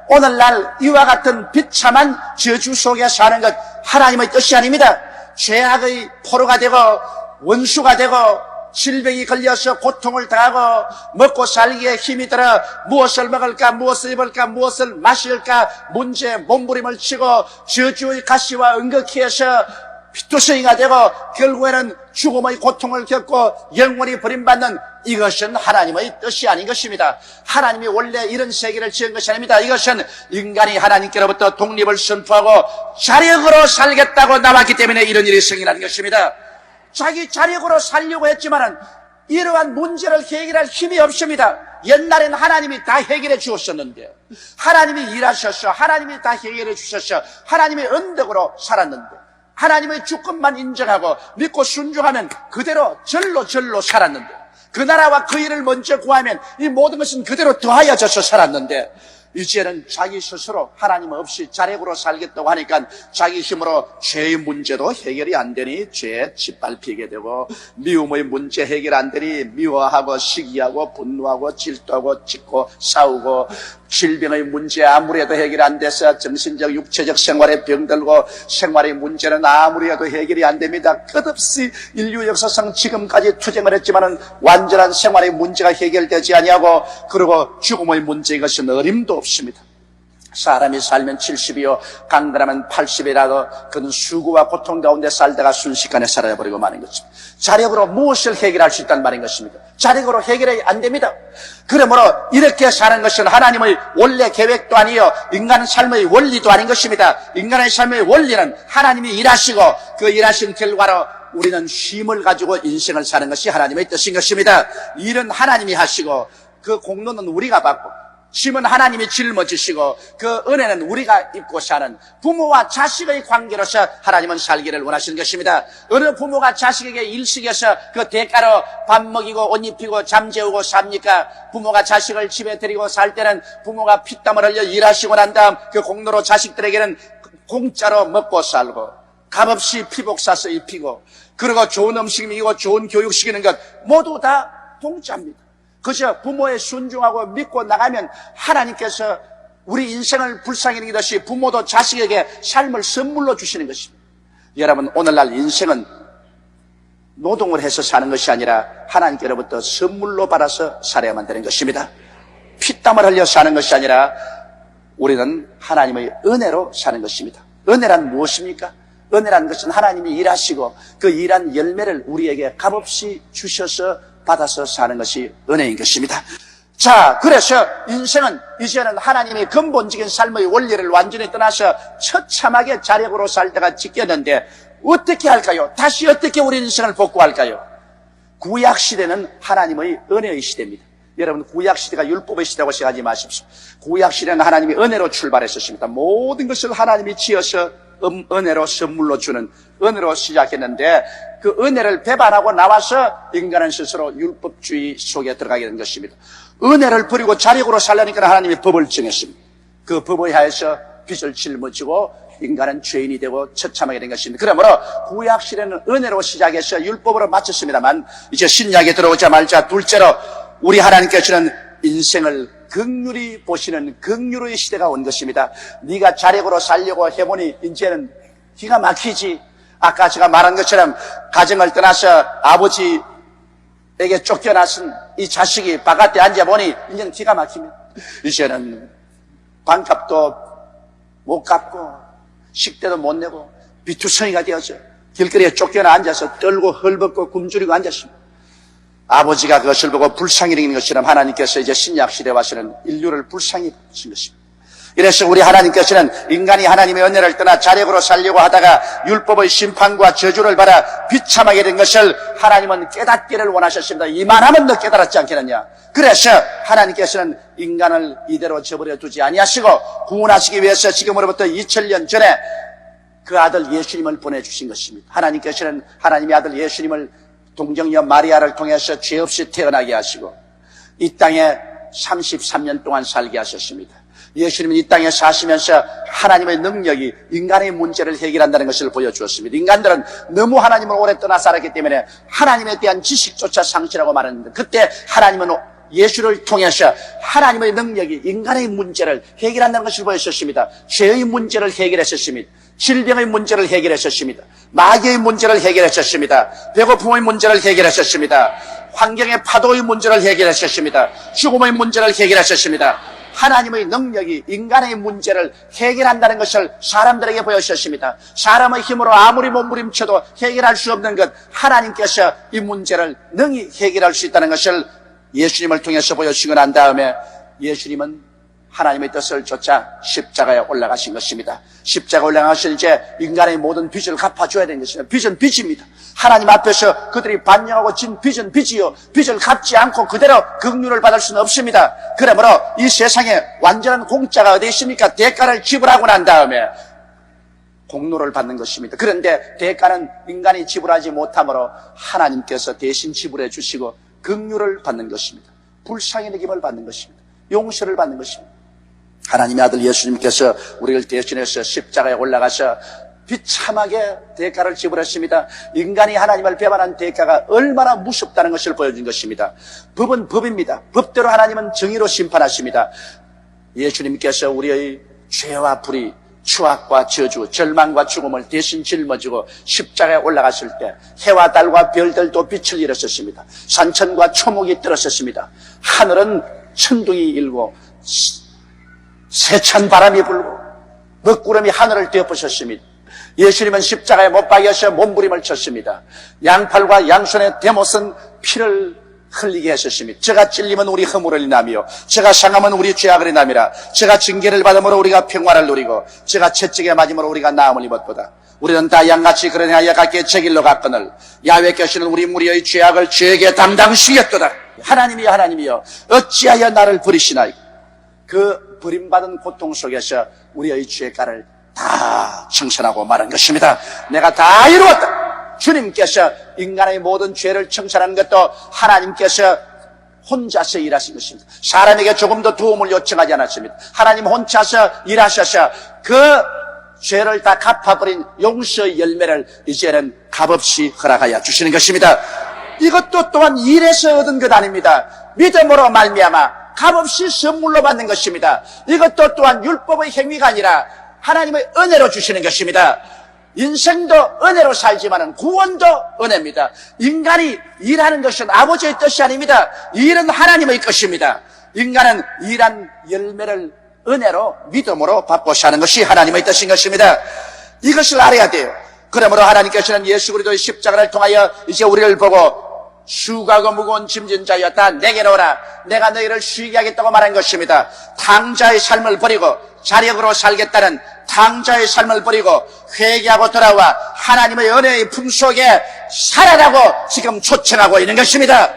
오늘날 이와 같은 비참한 저주 속에 사는 것 하나님의 뜻이 아닙니다. 죄악의 포로가 되고 원수가 되고 질병이 걸려서 고통을 당하고 먹고 살기에 힘이 들어 무엇을 먹을까 무엇을 입을까 무엇을 마실까 문제 몸부림을 치고 저주의 가시와 응극해서 피투성이가 되고 결국에는 죽음의 고통을 겪고 영원히 버림받는 이것은 하나님의 뜻이 아닌 것입니다. 하나님이 원래 이런 세계를 지은 것이 아닙니다. 이것은 인간이 하나님께로부터 독립을 선포하고 자력으로 살겠다고 나왔기 때문에 이런 일이 생기는 것입니다. 자기 자력으로 살려고 했지만은 이러한 문제를 해결할 힘이 없습니다. 옛날에는 하나님이 다 해결해 주었었는데 하나님이 일하셔서 하나님이 다 해결해 주셔서 하나님의 언덕으로 살았는데 하나님의 주권만 인정하고 믿고 순종하면 그대로 절로 살았는데 그 나라와 그 일을 먼저 구하면 이 모든 것은 그대로 더하여져서 살았는데 이제는 자기 스스로 하나님 없이 자력으로 살겠다고 하니까 자기 힘으로 죄의 문제도 해결이 안 되니 죄에 짓밟히게 되고 미움의 문제 해결 안 되니 미워하고 시기하고 분노하고 질투하고 짖고 싸우고 질병의 문제 아무리 해도 해결이 안 돼서 정신적, 육체적 생활에 병들고 생활의 문제는 아무리 해도 해결이 안 됩니다. 끝없이 인류 역사상 지금까지 투쟁을 했지만은 완전한 생활의 문제가 해결되지 아니하고 그리고 죽음의 문제 이것은 어림도 없습니다. 사람이 살면 70이요 강건하면 80이라도 그는 수고와 고통 가운데 살다가 순식간에 사라져버리고 마는 것입니다. 자력으로 무엇을 해결할 수 있다는 말인 것입니다. 자력으로 해결이 안 됩니다. 그러므로 이렇게 사는 것은 하나님의 원래 계획도 아니요 인간의 삶의 원리도 아닌 것입니다. 인간의 삶의 원리는 하나님이 일하시고 그 일하신 결과로 우리는 쉼을 가지고 인생을 사는 것이 하나님의 뜻인 것입니다. 일은 하나님이 하시고 그 공로는 우리가 받고 쉼은 하나님이 짊어지시고 그 은혜는 우리가 입고 사는 부모와 자식의 관계로서 하나님은 살기를 원하시는 것입니다. 어느 부모가 자식에게 일식해서 그 대가로 밥 먹이고 옷 입히고 잠 재우고 삽니까? 부모가 자식을 집에 데리고 살 때는 부모가 피땀을 흘려 일하시고 난 다음 그 공로로 자식들에게는 공짜로 먹고 살고 값없이 피복 사서 입히고 그리고 좋은 음식 먹이고 좋은 교육 시키는 것 모두 다 공짜입니다. 그저 부모에 순종하고 믿고 나가면 하나님께서 우리 인생을 불쌍히 여기듯이 부모도 자식에게 삶을 선물로 주시는 것입니다. 여러분 오늘날 인생은 노동을 해서 사는 것이 아니라 하나님께로부터 선물로 받아서 살아야만 되는 것입니다. 피땀을 흘려 사는 것이 아니라 우리는 하나님의 은혜로 사는 것입니다. 은혜란 무엇입니까? 은혜라는 것은 하나님이 일하시고 그 일한 열매를 우리에게 값없이 주셔서 받아서 사는 것이 은혜인 것입니다. 자, 그래서 인생은 이제는 하나님의 근본적인 삶의 원리를 완전히 떠나서 처참하게 자력으로 살다가 지켰는데 어떻게 할까요? 다시 어떻게 우리 인생을 복구할까요? 구약시대는 하나님의 은혜의 시대입니다. 여러분 구약시대가 율법의 시대라고 생각하지 마십시오. 구약시대는 하나님이 은혜로 출발했었습니다. 모든 것을 하나님이 지어서 은혜로 선물로 주는 은혜로 시작했는데 그 은혜를 배반하고 나와서 인간은 스스로 율법주의 속에 들어가게 된 것입니다. 은혜를 버리고 자력으로 살려니까 하나님이 법을 정했습니다. 그 법에 하여서 빚을 짊어지고 인간은 죄인이 되고 처참하게 된 것입니다. 그러므로 구약시대는 은혜로 시작해서 율법으로 마쳤습니다만 이제 신약에 들어오자마자 둘째로 우리 하나님께서는 인생을 긍휼히 보시는 긍휼의 시대가 온 것입니다. 네가 자력으로 살려고 해보니 이제는 기가 막히지. 아까 제가 말한 것처럼 가정을 떠나서 아버지에게 쫓겨나선 이 자식이 바깥에 앉아보니 이제는 기가 막힙니다. 이제는 반값도 못 갚고 식대도 못 내고 비투성이가 되어서 길거리에 쫓겨나 앉아서 떨고 헐벗고 굶주리고 앉았습니다. 아버지가 그것을 보고 불쌍히 여기는 것처럼 하나님께서 이제 신약시대에 와서는 인류를 불쌍히 보신 것입니다. 이래서 우리 하나님께서는 인간이 하나님의 은혜를 떠나 자력으로 살려고 하다가 율법의 심판과 저주를 받아 비참하게 된 것을 하나님은 깨닫기를 원하셨습니다. 이만하면 너 깨달았지 않겠느냐. 그래서 하나님께서는 인간을 이대로 저버려 두지 아니하시고 구원하시기 위해서 지금으로부터 2000년 전에 그 아들 예수님을 보내주신 것입니다. 하나님께서는 하나님의 아들 예수님을 동정녀 마리아를 통해서 죄 없이 태어나게 하시고 이 땅에 33년 동안 살게 하셨습니다. 예수님은 이 땅에 사시면서 하나님의 능력이 인간의 문제를 해결한다는 것을 보여주었습니다. 인간들은 너무 하나님을 오래 떠나 살았기 때문에 하나님에 대한 지식조차 상실하고 말았는데 그때 하나님은 예수를 통해서 하나님의 능력이 인간의 문제를 해결한다는 것을 보여주셨습니다. 죄의 문제를 해결했었습니다. 질병의 문제를 해결했었습니다. 마귀의 문제를 해결했었습니다. 배고픔의 문제를 해결했었습니다. 환경의 파도의 문제를 해결했었습니다. 죽음의 문제를 해결했었습니다. 하나님의 능력이 인간의 문제를 해결한다는 것을 사람들에게 보여주셨습니다. 사람의 힘으로 아무리 몸부림쳐도 해결할 수 없는 것 하나님께서 이 문제를 능히 해결할 수 있다는 것을 예수님을 통해서 보여주시고 난 다음에 예수님은 하나님의 뜻을 쫓아 십자가에 올라가신 것입니다. 십자가에 올라가서 이제 인간의 모든 빚을 갚아줘야 되는 것입니다. 빚은 빚입니다. 하나님 앞에서 그들이 반영하고 진 빚은 빚이요. 빚을 갚지 않고 그대로 긍휼을 받을 수는 없습니다. 그러므로 이 세상에 완전한 공짜가 어디 있습니까? 대가를 지불하고 난 다음에 공로를 받는 것입니다. 그런데 대가는 인간이 지불하지 못하므로 하나님께서 대신 지불해 주시고 긍휼을 받는 것입니다. 불쌍히 여김을 받는 것입니다. 용서를 받는 것입니다. 하나님의 아들 예수님께서 우리를 대신해서 십자가에 올라가서 비참하게 대가를 지불했습니다. 인간이 하나님을 배반한 대가가 얼마나 무섭다는 것을 보여준 것입니다. 법은 법입니다. 법대로 하나님은 정의로 심판하십니다. 예수님께서 우리의 죄와 불의, 추악과 저주, 절망과 죽음을 대신 짊어지고 십자가에 올라갔을 때 해와 달과 별들도 빛을 잃었었습니다. 산천과 초목이 떨어졌습니다. 하늘은 천둥이 일고 세찬 바람이 불고 먹구름이 하늘을 뒤엎으셨습니다. 예수님은 십자가에 못 박여서 몸부림을 쳤습니다. 양팔과 양손에 대못은 피를 흘리게 하셨습니다. 저가 찔리면 우리 허물을 인하며 저가 상하면 우리 죄악을 인함이라. 저가 징계를 받음으로 우리가 평화를 누리고 저가 채찍에 맞음으로 우리가 나음을 입었도다. 우리는 다 양같이 그러하여 각기 제 길로 갔거늘 야훼께서는 우리 무리의 죄악을 죄에게 담당시켰도다. 하나님이여 어찌하여 나를 버리시나이까. 그 버림받은 고통 속에서 우리의 죄가를 다 청산하고 말한 것입니다. 내가 다 이루었다. 주님께서 인간의 모든 죄를 청산하는 것도 하나님께서 혼자서 일하신 것입니다. 사람에게 조금도 도움을 요청하지 않았습니다. 하나님 혼자서 일하셔서 그 죄를 다 갚아버린 용서의 열매를 이제는 값없이 허락하여 주시는 것입니다. 이것도 또한 일에서 얻은 것 아닙니다. 믿음으로 말미암아 값없이 선물로 받는 것입니다. 이것도 또한 율법의 행위가 아니라 하나님의 은혜로 주시는 것입니다. 인생도 은혜로 살지만은 구원도 은혜입니다. 인간이 일하는 것은 아버지의 뜻이 아닙니다. 일은 하나님의 것입니다. 인간은 일한 열매를 은혜로 믿음으로 받고 사는 것이 하나님의 뜻인 것입니다. 이것을 알아야 돼요. 그러므로 하나님께서는 예수 그리스도의 십자가를 통하여 이제 우리를 보고 수고하고 무거운 짐진 자여 다 내게로 오라. 내가 너희를 쉬게 하겠다고 말한 것입니다. 탕자의 삶을 버리고 자력으로 살겠다는 탕자의 삶을 버리고 회개하고 돌아와 하나님의 은혜의 품속에 살아라고 지금 초청하고 있는 것입니다.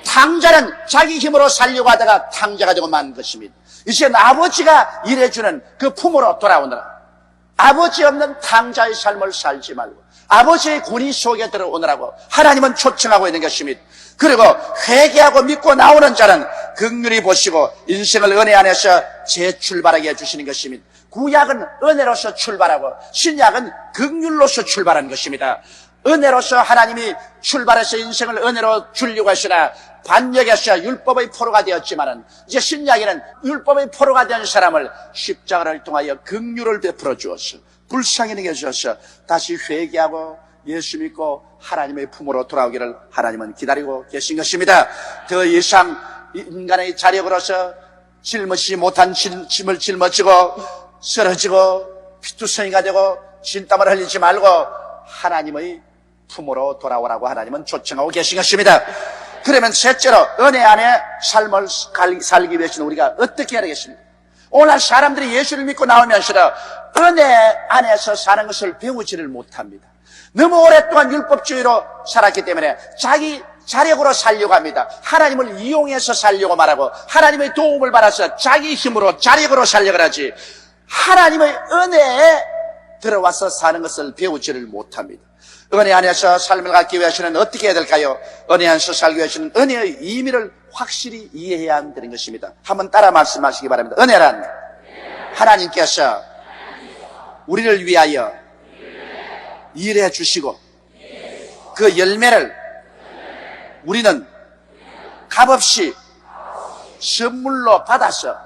탕자는 자기 힘으로 살려고 하다가 탕자가 되고 만 것입니다. 이제는 아버지가 일해주는 그 품으로 돌아오느라 아버지 없는 탕자의 삶을 살지 말고 아버지의 권위 속에 들어오느라고 하나님은 초청하고 있는 것입니다. 그리고 회개하고 믿고 나오는 자는 긍휼히 보시고 인생을 은혜 안에서 재출발하게 해주시는 것입니다. 구약은 은혜로서 출발하고 신약은 긍휼로서 출발하는 것입니다. 은혜로서 하나님이 출발해서 인생을 은혜로 주려고 하시나 반역에서 율법의 포로가 되었지만은 이제 신약에는 율법의 포로가 된 사람을 십자가를 통하여 긍휼을 베풀어 주었어. 불쌍히 여겨 주셔서 다시 회개하고 예수 믿고 하나님의 품으로 돌아오기를 하나님은 기다리고 계신 것입니다. 더 이상 인간의 자력으로서 짊어지지 못한 짐을 짊어지고 쓰러지고 피투성이가 되고 진땀을 흘리지 말고 하나님의 품으로 돌아오라고 하나님은 초청하고 계신 것입니다. 그러면 셋째로 은혜 안에 삶을 살기 위해서는 우리가 어떻게 해야 되겠습니까? 오늘날 사람들이 예수를 믿고 나오면서 은혜 안에서 사는 것을 배우지를 못합니다. 너무 오랫동안 율법주의로 살았기 때문에 자기 자력으로 살려고 합니다. 하나님을 이용해서 살려고 말하고 하나님의 도움을 받아서 자기 힘으로 자력으로 살려고 하지 하나님의 은혜에 들어와서 사는 것을 배우지를 못합니다. 은혜 안에서 삶을 갖기 위해서는 어떻게 해야 될까요? 은혜 안에서 살기 위해서는 은혜의 의미를 확실히 이해해야 되는 것입니다. 한번 따라 말씀하시기 바랍니다. 은혜란 하나님께서 우리를 위하여 일해 주시고 그 열매를 우리는 값없이 선물로 받아서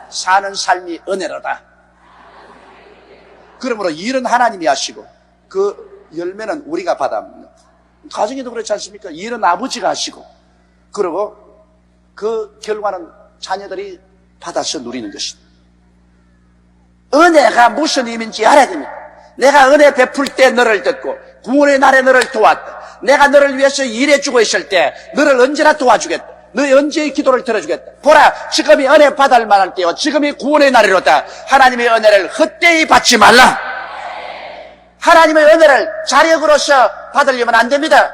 사는 삶이 은혜로다. 그러므로 일은 하나님이 하시고 그 열매는 우리가 받아먹는. 가정에도 그렇지 않습니까? 일은 아버지가 하시고 그리고 그 결과는 자녀들이 받아서 누리는 것입니다. 은혜가 무슨 의미인지 알아야 됩니다. 내가 은혜 베풀 때 너를 듣고 구원의 날에 너를 도왔다. 내가 너를 위해서 일해주고 있을 때 너를 언제나 도와주겠다. 너의 언제의 기도를 들어주겠다. 보라, 지금이 은혜 받을 만할 때요. 지금이 구원의 날이로다. 하나님의 은혜를 헛되이 받지 말라. 하나님의 은혜를 자력으로서 받으려면 안 됩니다.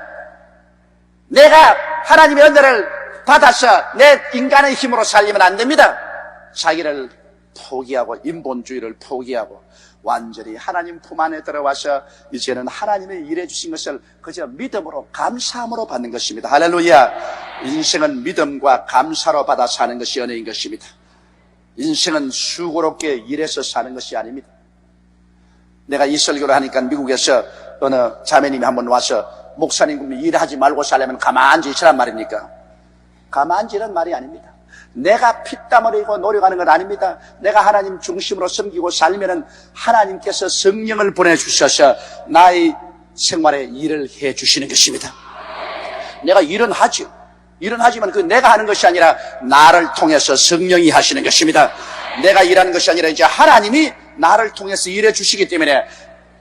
내가 하나님의 은혜를 받아서 내 인간의 힘으로 살리면 안 됩니다. 자기를 포기하고 인본주의를 포기하고 완전히 하나님 품 안에 들어와서 이제는 하나님의 일해 주신 것을 그저 믿음으로 감사함으로 받는 것입니다. 할렐루야. 인생은 믿음과 감사로 받아 사는 것이 은혜인 것입니다. 인생은 수고롭게 일해서 사는 것이 아닙니다. 내가 이 설교를 하니까 미국에서 어느 자매님이 한번 와서 목사님 일하지 말고 살려면 가만히 있으란 말입니까? 가만히 있으란 말이 아닙니다. 내가 피땀 흘리고 노력하는 건 아닙니다. 내가 하나님 중심으로 섬기고 살면은 하나님께서 성령을 보내주셔서 나의 생활에 일을 해 주시는 것입니다. 내가 일은 하죠. 일은 하지만 그 내가 하는 것이 아니라 나를 통해서 성령이 하시는 것입니다. 내가 일하는 것이 아니라 이제 하나님이 나를 통해서 일해 주시기 때문에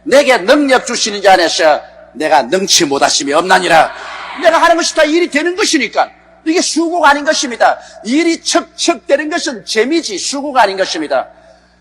내게 능력 주시는 자 안에서 내가 능치 못하심이 없나니라. 내가 하는 것이 다 일이 되는 것이니까 이게 수고가 아닌 것입니다. 일이 척척되는 것은 재미지 수고가 아닌 것입니다.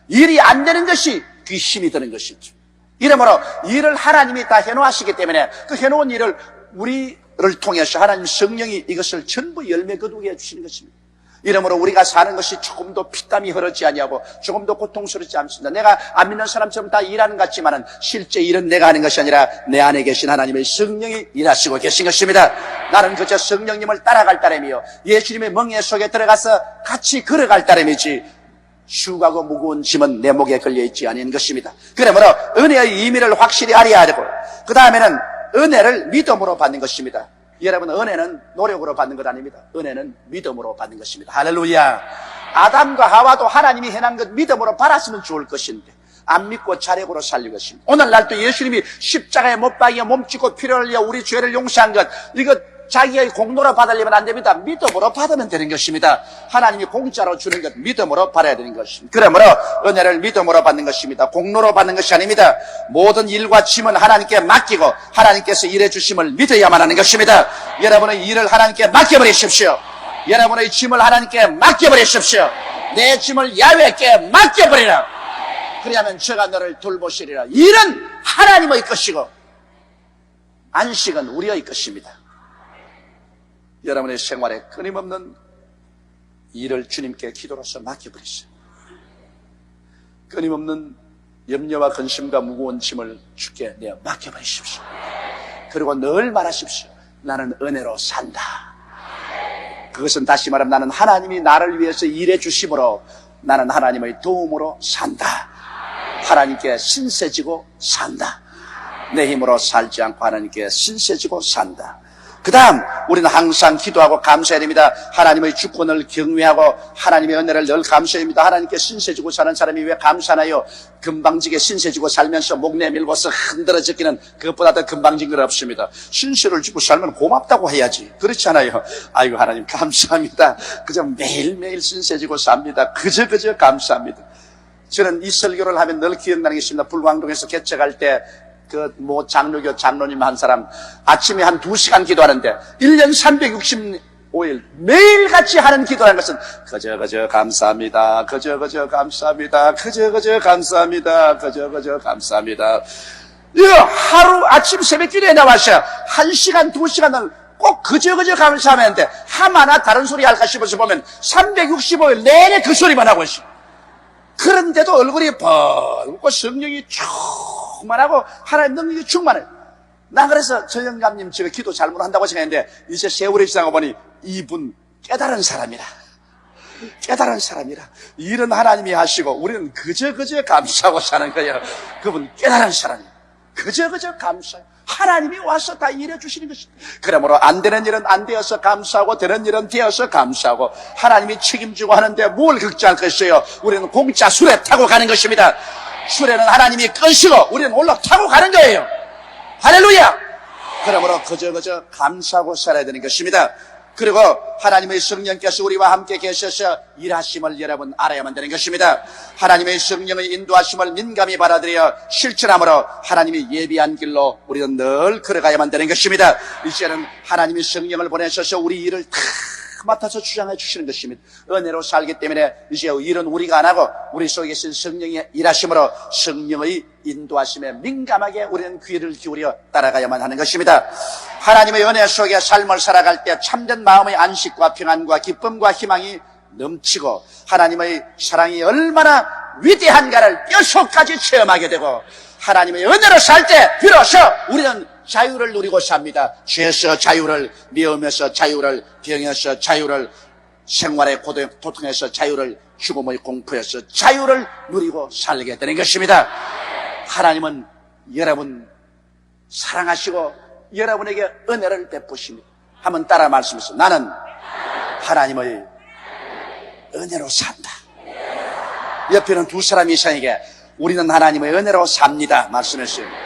일이 안 되는 것이 그 힘이 드는 것이죠. 이러므로 일을 하나님이 다 해놓으시기 때문에 그 해놓은 일을 우리를 통해서 하나님 성령이 이것을 전부 열매 거두게 해주시는 것입니다. 이러므로 우리가 사는 것이 조금도 피땀이 흐르지 아니하고 조금도 고통스럽지 않습니다. 내가 안 믿는 사람처럼 다 일하는 것 같지만은 실제 일은 내가 하는 것이 아니라 내 안에 계신 하나님의 성령이 일하시고 계신 것입니다. 나는 그저 성령님을 따라갈 따름이요 예수님의 멍에 속에 들어가서 같이 걸어갈 따름이지 휴가고 무거운 짐은 내 목에 걸려있지 않은 것입니다. 그러므로 은혜의 의미를 확실히 알아야 되고 그 다음에는 은혜를 믿음으로 받는 것입니다. 여러분, 은혜는 노력으로 받는 것 아닙니다. 은혜는 믿음으로 받는 것입니다. 할렐루야. 아담과 하와도 하나님이 해놓은 것 믿음으로 받았으면 좋을 것인데 안 믿고 자력으로 살린 것입니다. 오늘날도 예수님이 십자가에 못 박여 몸짓고 피를 흘려 우리 죄를 용서한 것 이거 자기의 공로로 받으려면 안 됩니다. 믿음으로 받으면 되는 것입니다. 하나님이 공짜로 주는 것 믿음으로 받아야 되는 것입니다. 그러므로 은혜를 믿음으로 받는 것입니다. 공로로 받는 것이 아닙니다. 모든 일과 짐은 하나님께 맡기고 하나님께서 일해 주심을 믿어야만 하는 것입니다. 여러분의 일을 하나님께 맡겨버리십시오. 여러분의 짐을 하나님께 맡겨버리십시오. 내 짐을 야훼께 맡겨버리라. 그리하면 저가 너를 돌보시리라. 일은 하나님의 것이고 안식은 우리의 것입니다. 여러분의 생활에 끊임없는 일을 주님께 기도로서 맡겨버리세요. 끊임없는 염려와 근심과 무거운 짐을 주께 내어 맡겨버리십시오. 그리고 늘 말하십시오. 나는 은혜로 산다. 그것은 다시 말하면 나는 하나님이 나를 위해서 일해 주심으로 나는 하나님의 도움으로 산다. 하나님께 신세지고 산다. 내 힘으로 살지 않고 하나님께 신세지고 산다. 그 다음 우리는 항상 기도하고 감사해야 됩니다. 하나님의 주권을 경외하고 하나님의 은혜를 늘 감사해야 됩니다. 하나님께 신세지고 사는 사람이 왜 감사하나요? 금방지게 신세지고 살면서 목 내밀고서 흔들어졌기는 그것보다 더 금방진 건 없습니다. 신세를 지고 살면 고맙다고 해야지. 그렇지 않아요? 아이고 하나님 감사합니다. 그저 매일매일 신세지고 삽니다. 그저 감사합니다. 저는 이 설교를 하면 늘 기억나는 게 있습니다. 불광동에서 개척할 때 장로교 장로님 한 사람 아침에 한 2시간 기도하는데 1년 365일 매일같이 하는 기도라는 것은 그저 감사합니다. 그저 감사합니다. 그저 감사합니다. 그저 감사합니다. 하루 아침 새벽 기도에 나와서 1시간 2시간을 꼭 그저 감사하는데 하마나 다른 소리 할까 싶어서 보면 365일 내내 그 소리만 하고 있어요. 그런데도 얼굴이 붉고 성령이 충만하고 하나님 능력이 충만해요. 나 그래서 저 영감님 제가 기도 잘못한다고 생각했는데 이제 세월이 지나고 보니 이분 깨달은 사람이라. 일은 하나님이 하시고 우리는 그저 감사하고 사는 거예요. 그분 깨달은 사람이에요. 그저 감사해요. 하나님이 와서 다 일해 주시는 것입니다. 그러므로 안 되는 일은 안 되어서 감사하고 되는 일은 되어서 감사하고 하나님이 책임지고 하는데 뭘 걱정하겠어요? 우리는 공짜 수레 타고 가는 것입니다. 수레는 하나님이 끄시고 우리는 올라타고 가는 거예요. 할렐루야! 그러므로 그저 감사하고 살아야 되는 것입니다. 그리고 하나님의 성령께서 우리와 함께 계셔서 일하심을 여러분 알아야만 되는 것입니다. 하나님의 성령의 인도하심을 민감히 받아들여 실천함으로 하나님이 예비한 길로 우리는 늘 걸어가야만 되는 것입니다. 이제는 하나님이 성령을 보내셔서 우리 일을 다 맡아서 주장해 주시는 것입니다. 은혜로 살기 때문에 이제 일은 우리가 안 하고 우리 속에 계신 성령이 일하심으로 성령의 인도하심에 민감하게 우리는 귀를 기울여 따라가야만 하는 것입니다. 하나님의 은혜 속에 삶을 살아갈 때 참된 마음의 안식과 평안과 기쁨과 희망이 넘치고 하나님의 사랑이 얼마나 위대한가를 뼛속까지 체험하게 되고 하나님의 은혜로 살 때 비로소 우리는 자유를 누리고 삽니다. 죄에서 자유를, 미움에서 자유를, 병에서 자유를, 생활의 고통에서 자유를, 죽음의 공포에서 자유를 누리고 살게 되는 것입니다. 하나님은 여러분 사랑하시고 여러분에게 은혜를 베푸십니다. 한번 따라 말씀하세요. 나는 하나님의 은혜로 산다. 옆에는 두 사람이 이상에게 우리는 하나님의 은혜로 삽니다 말씀했어요.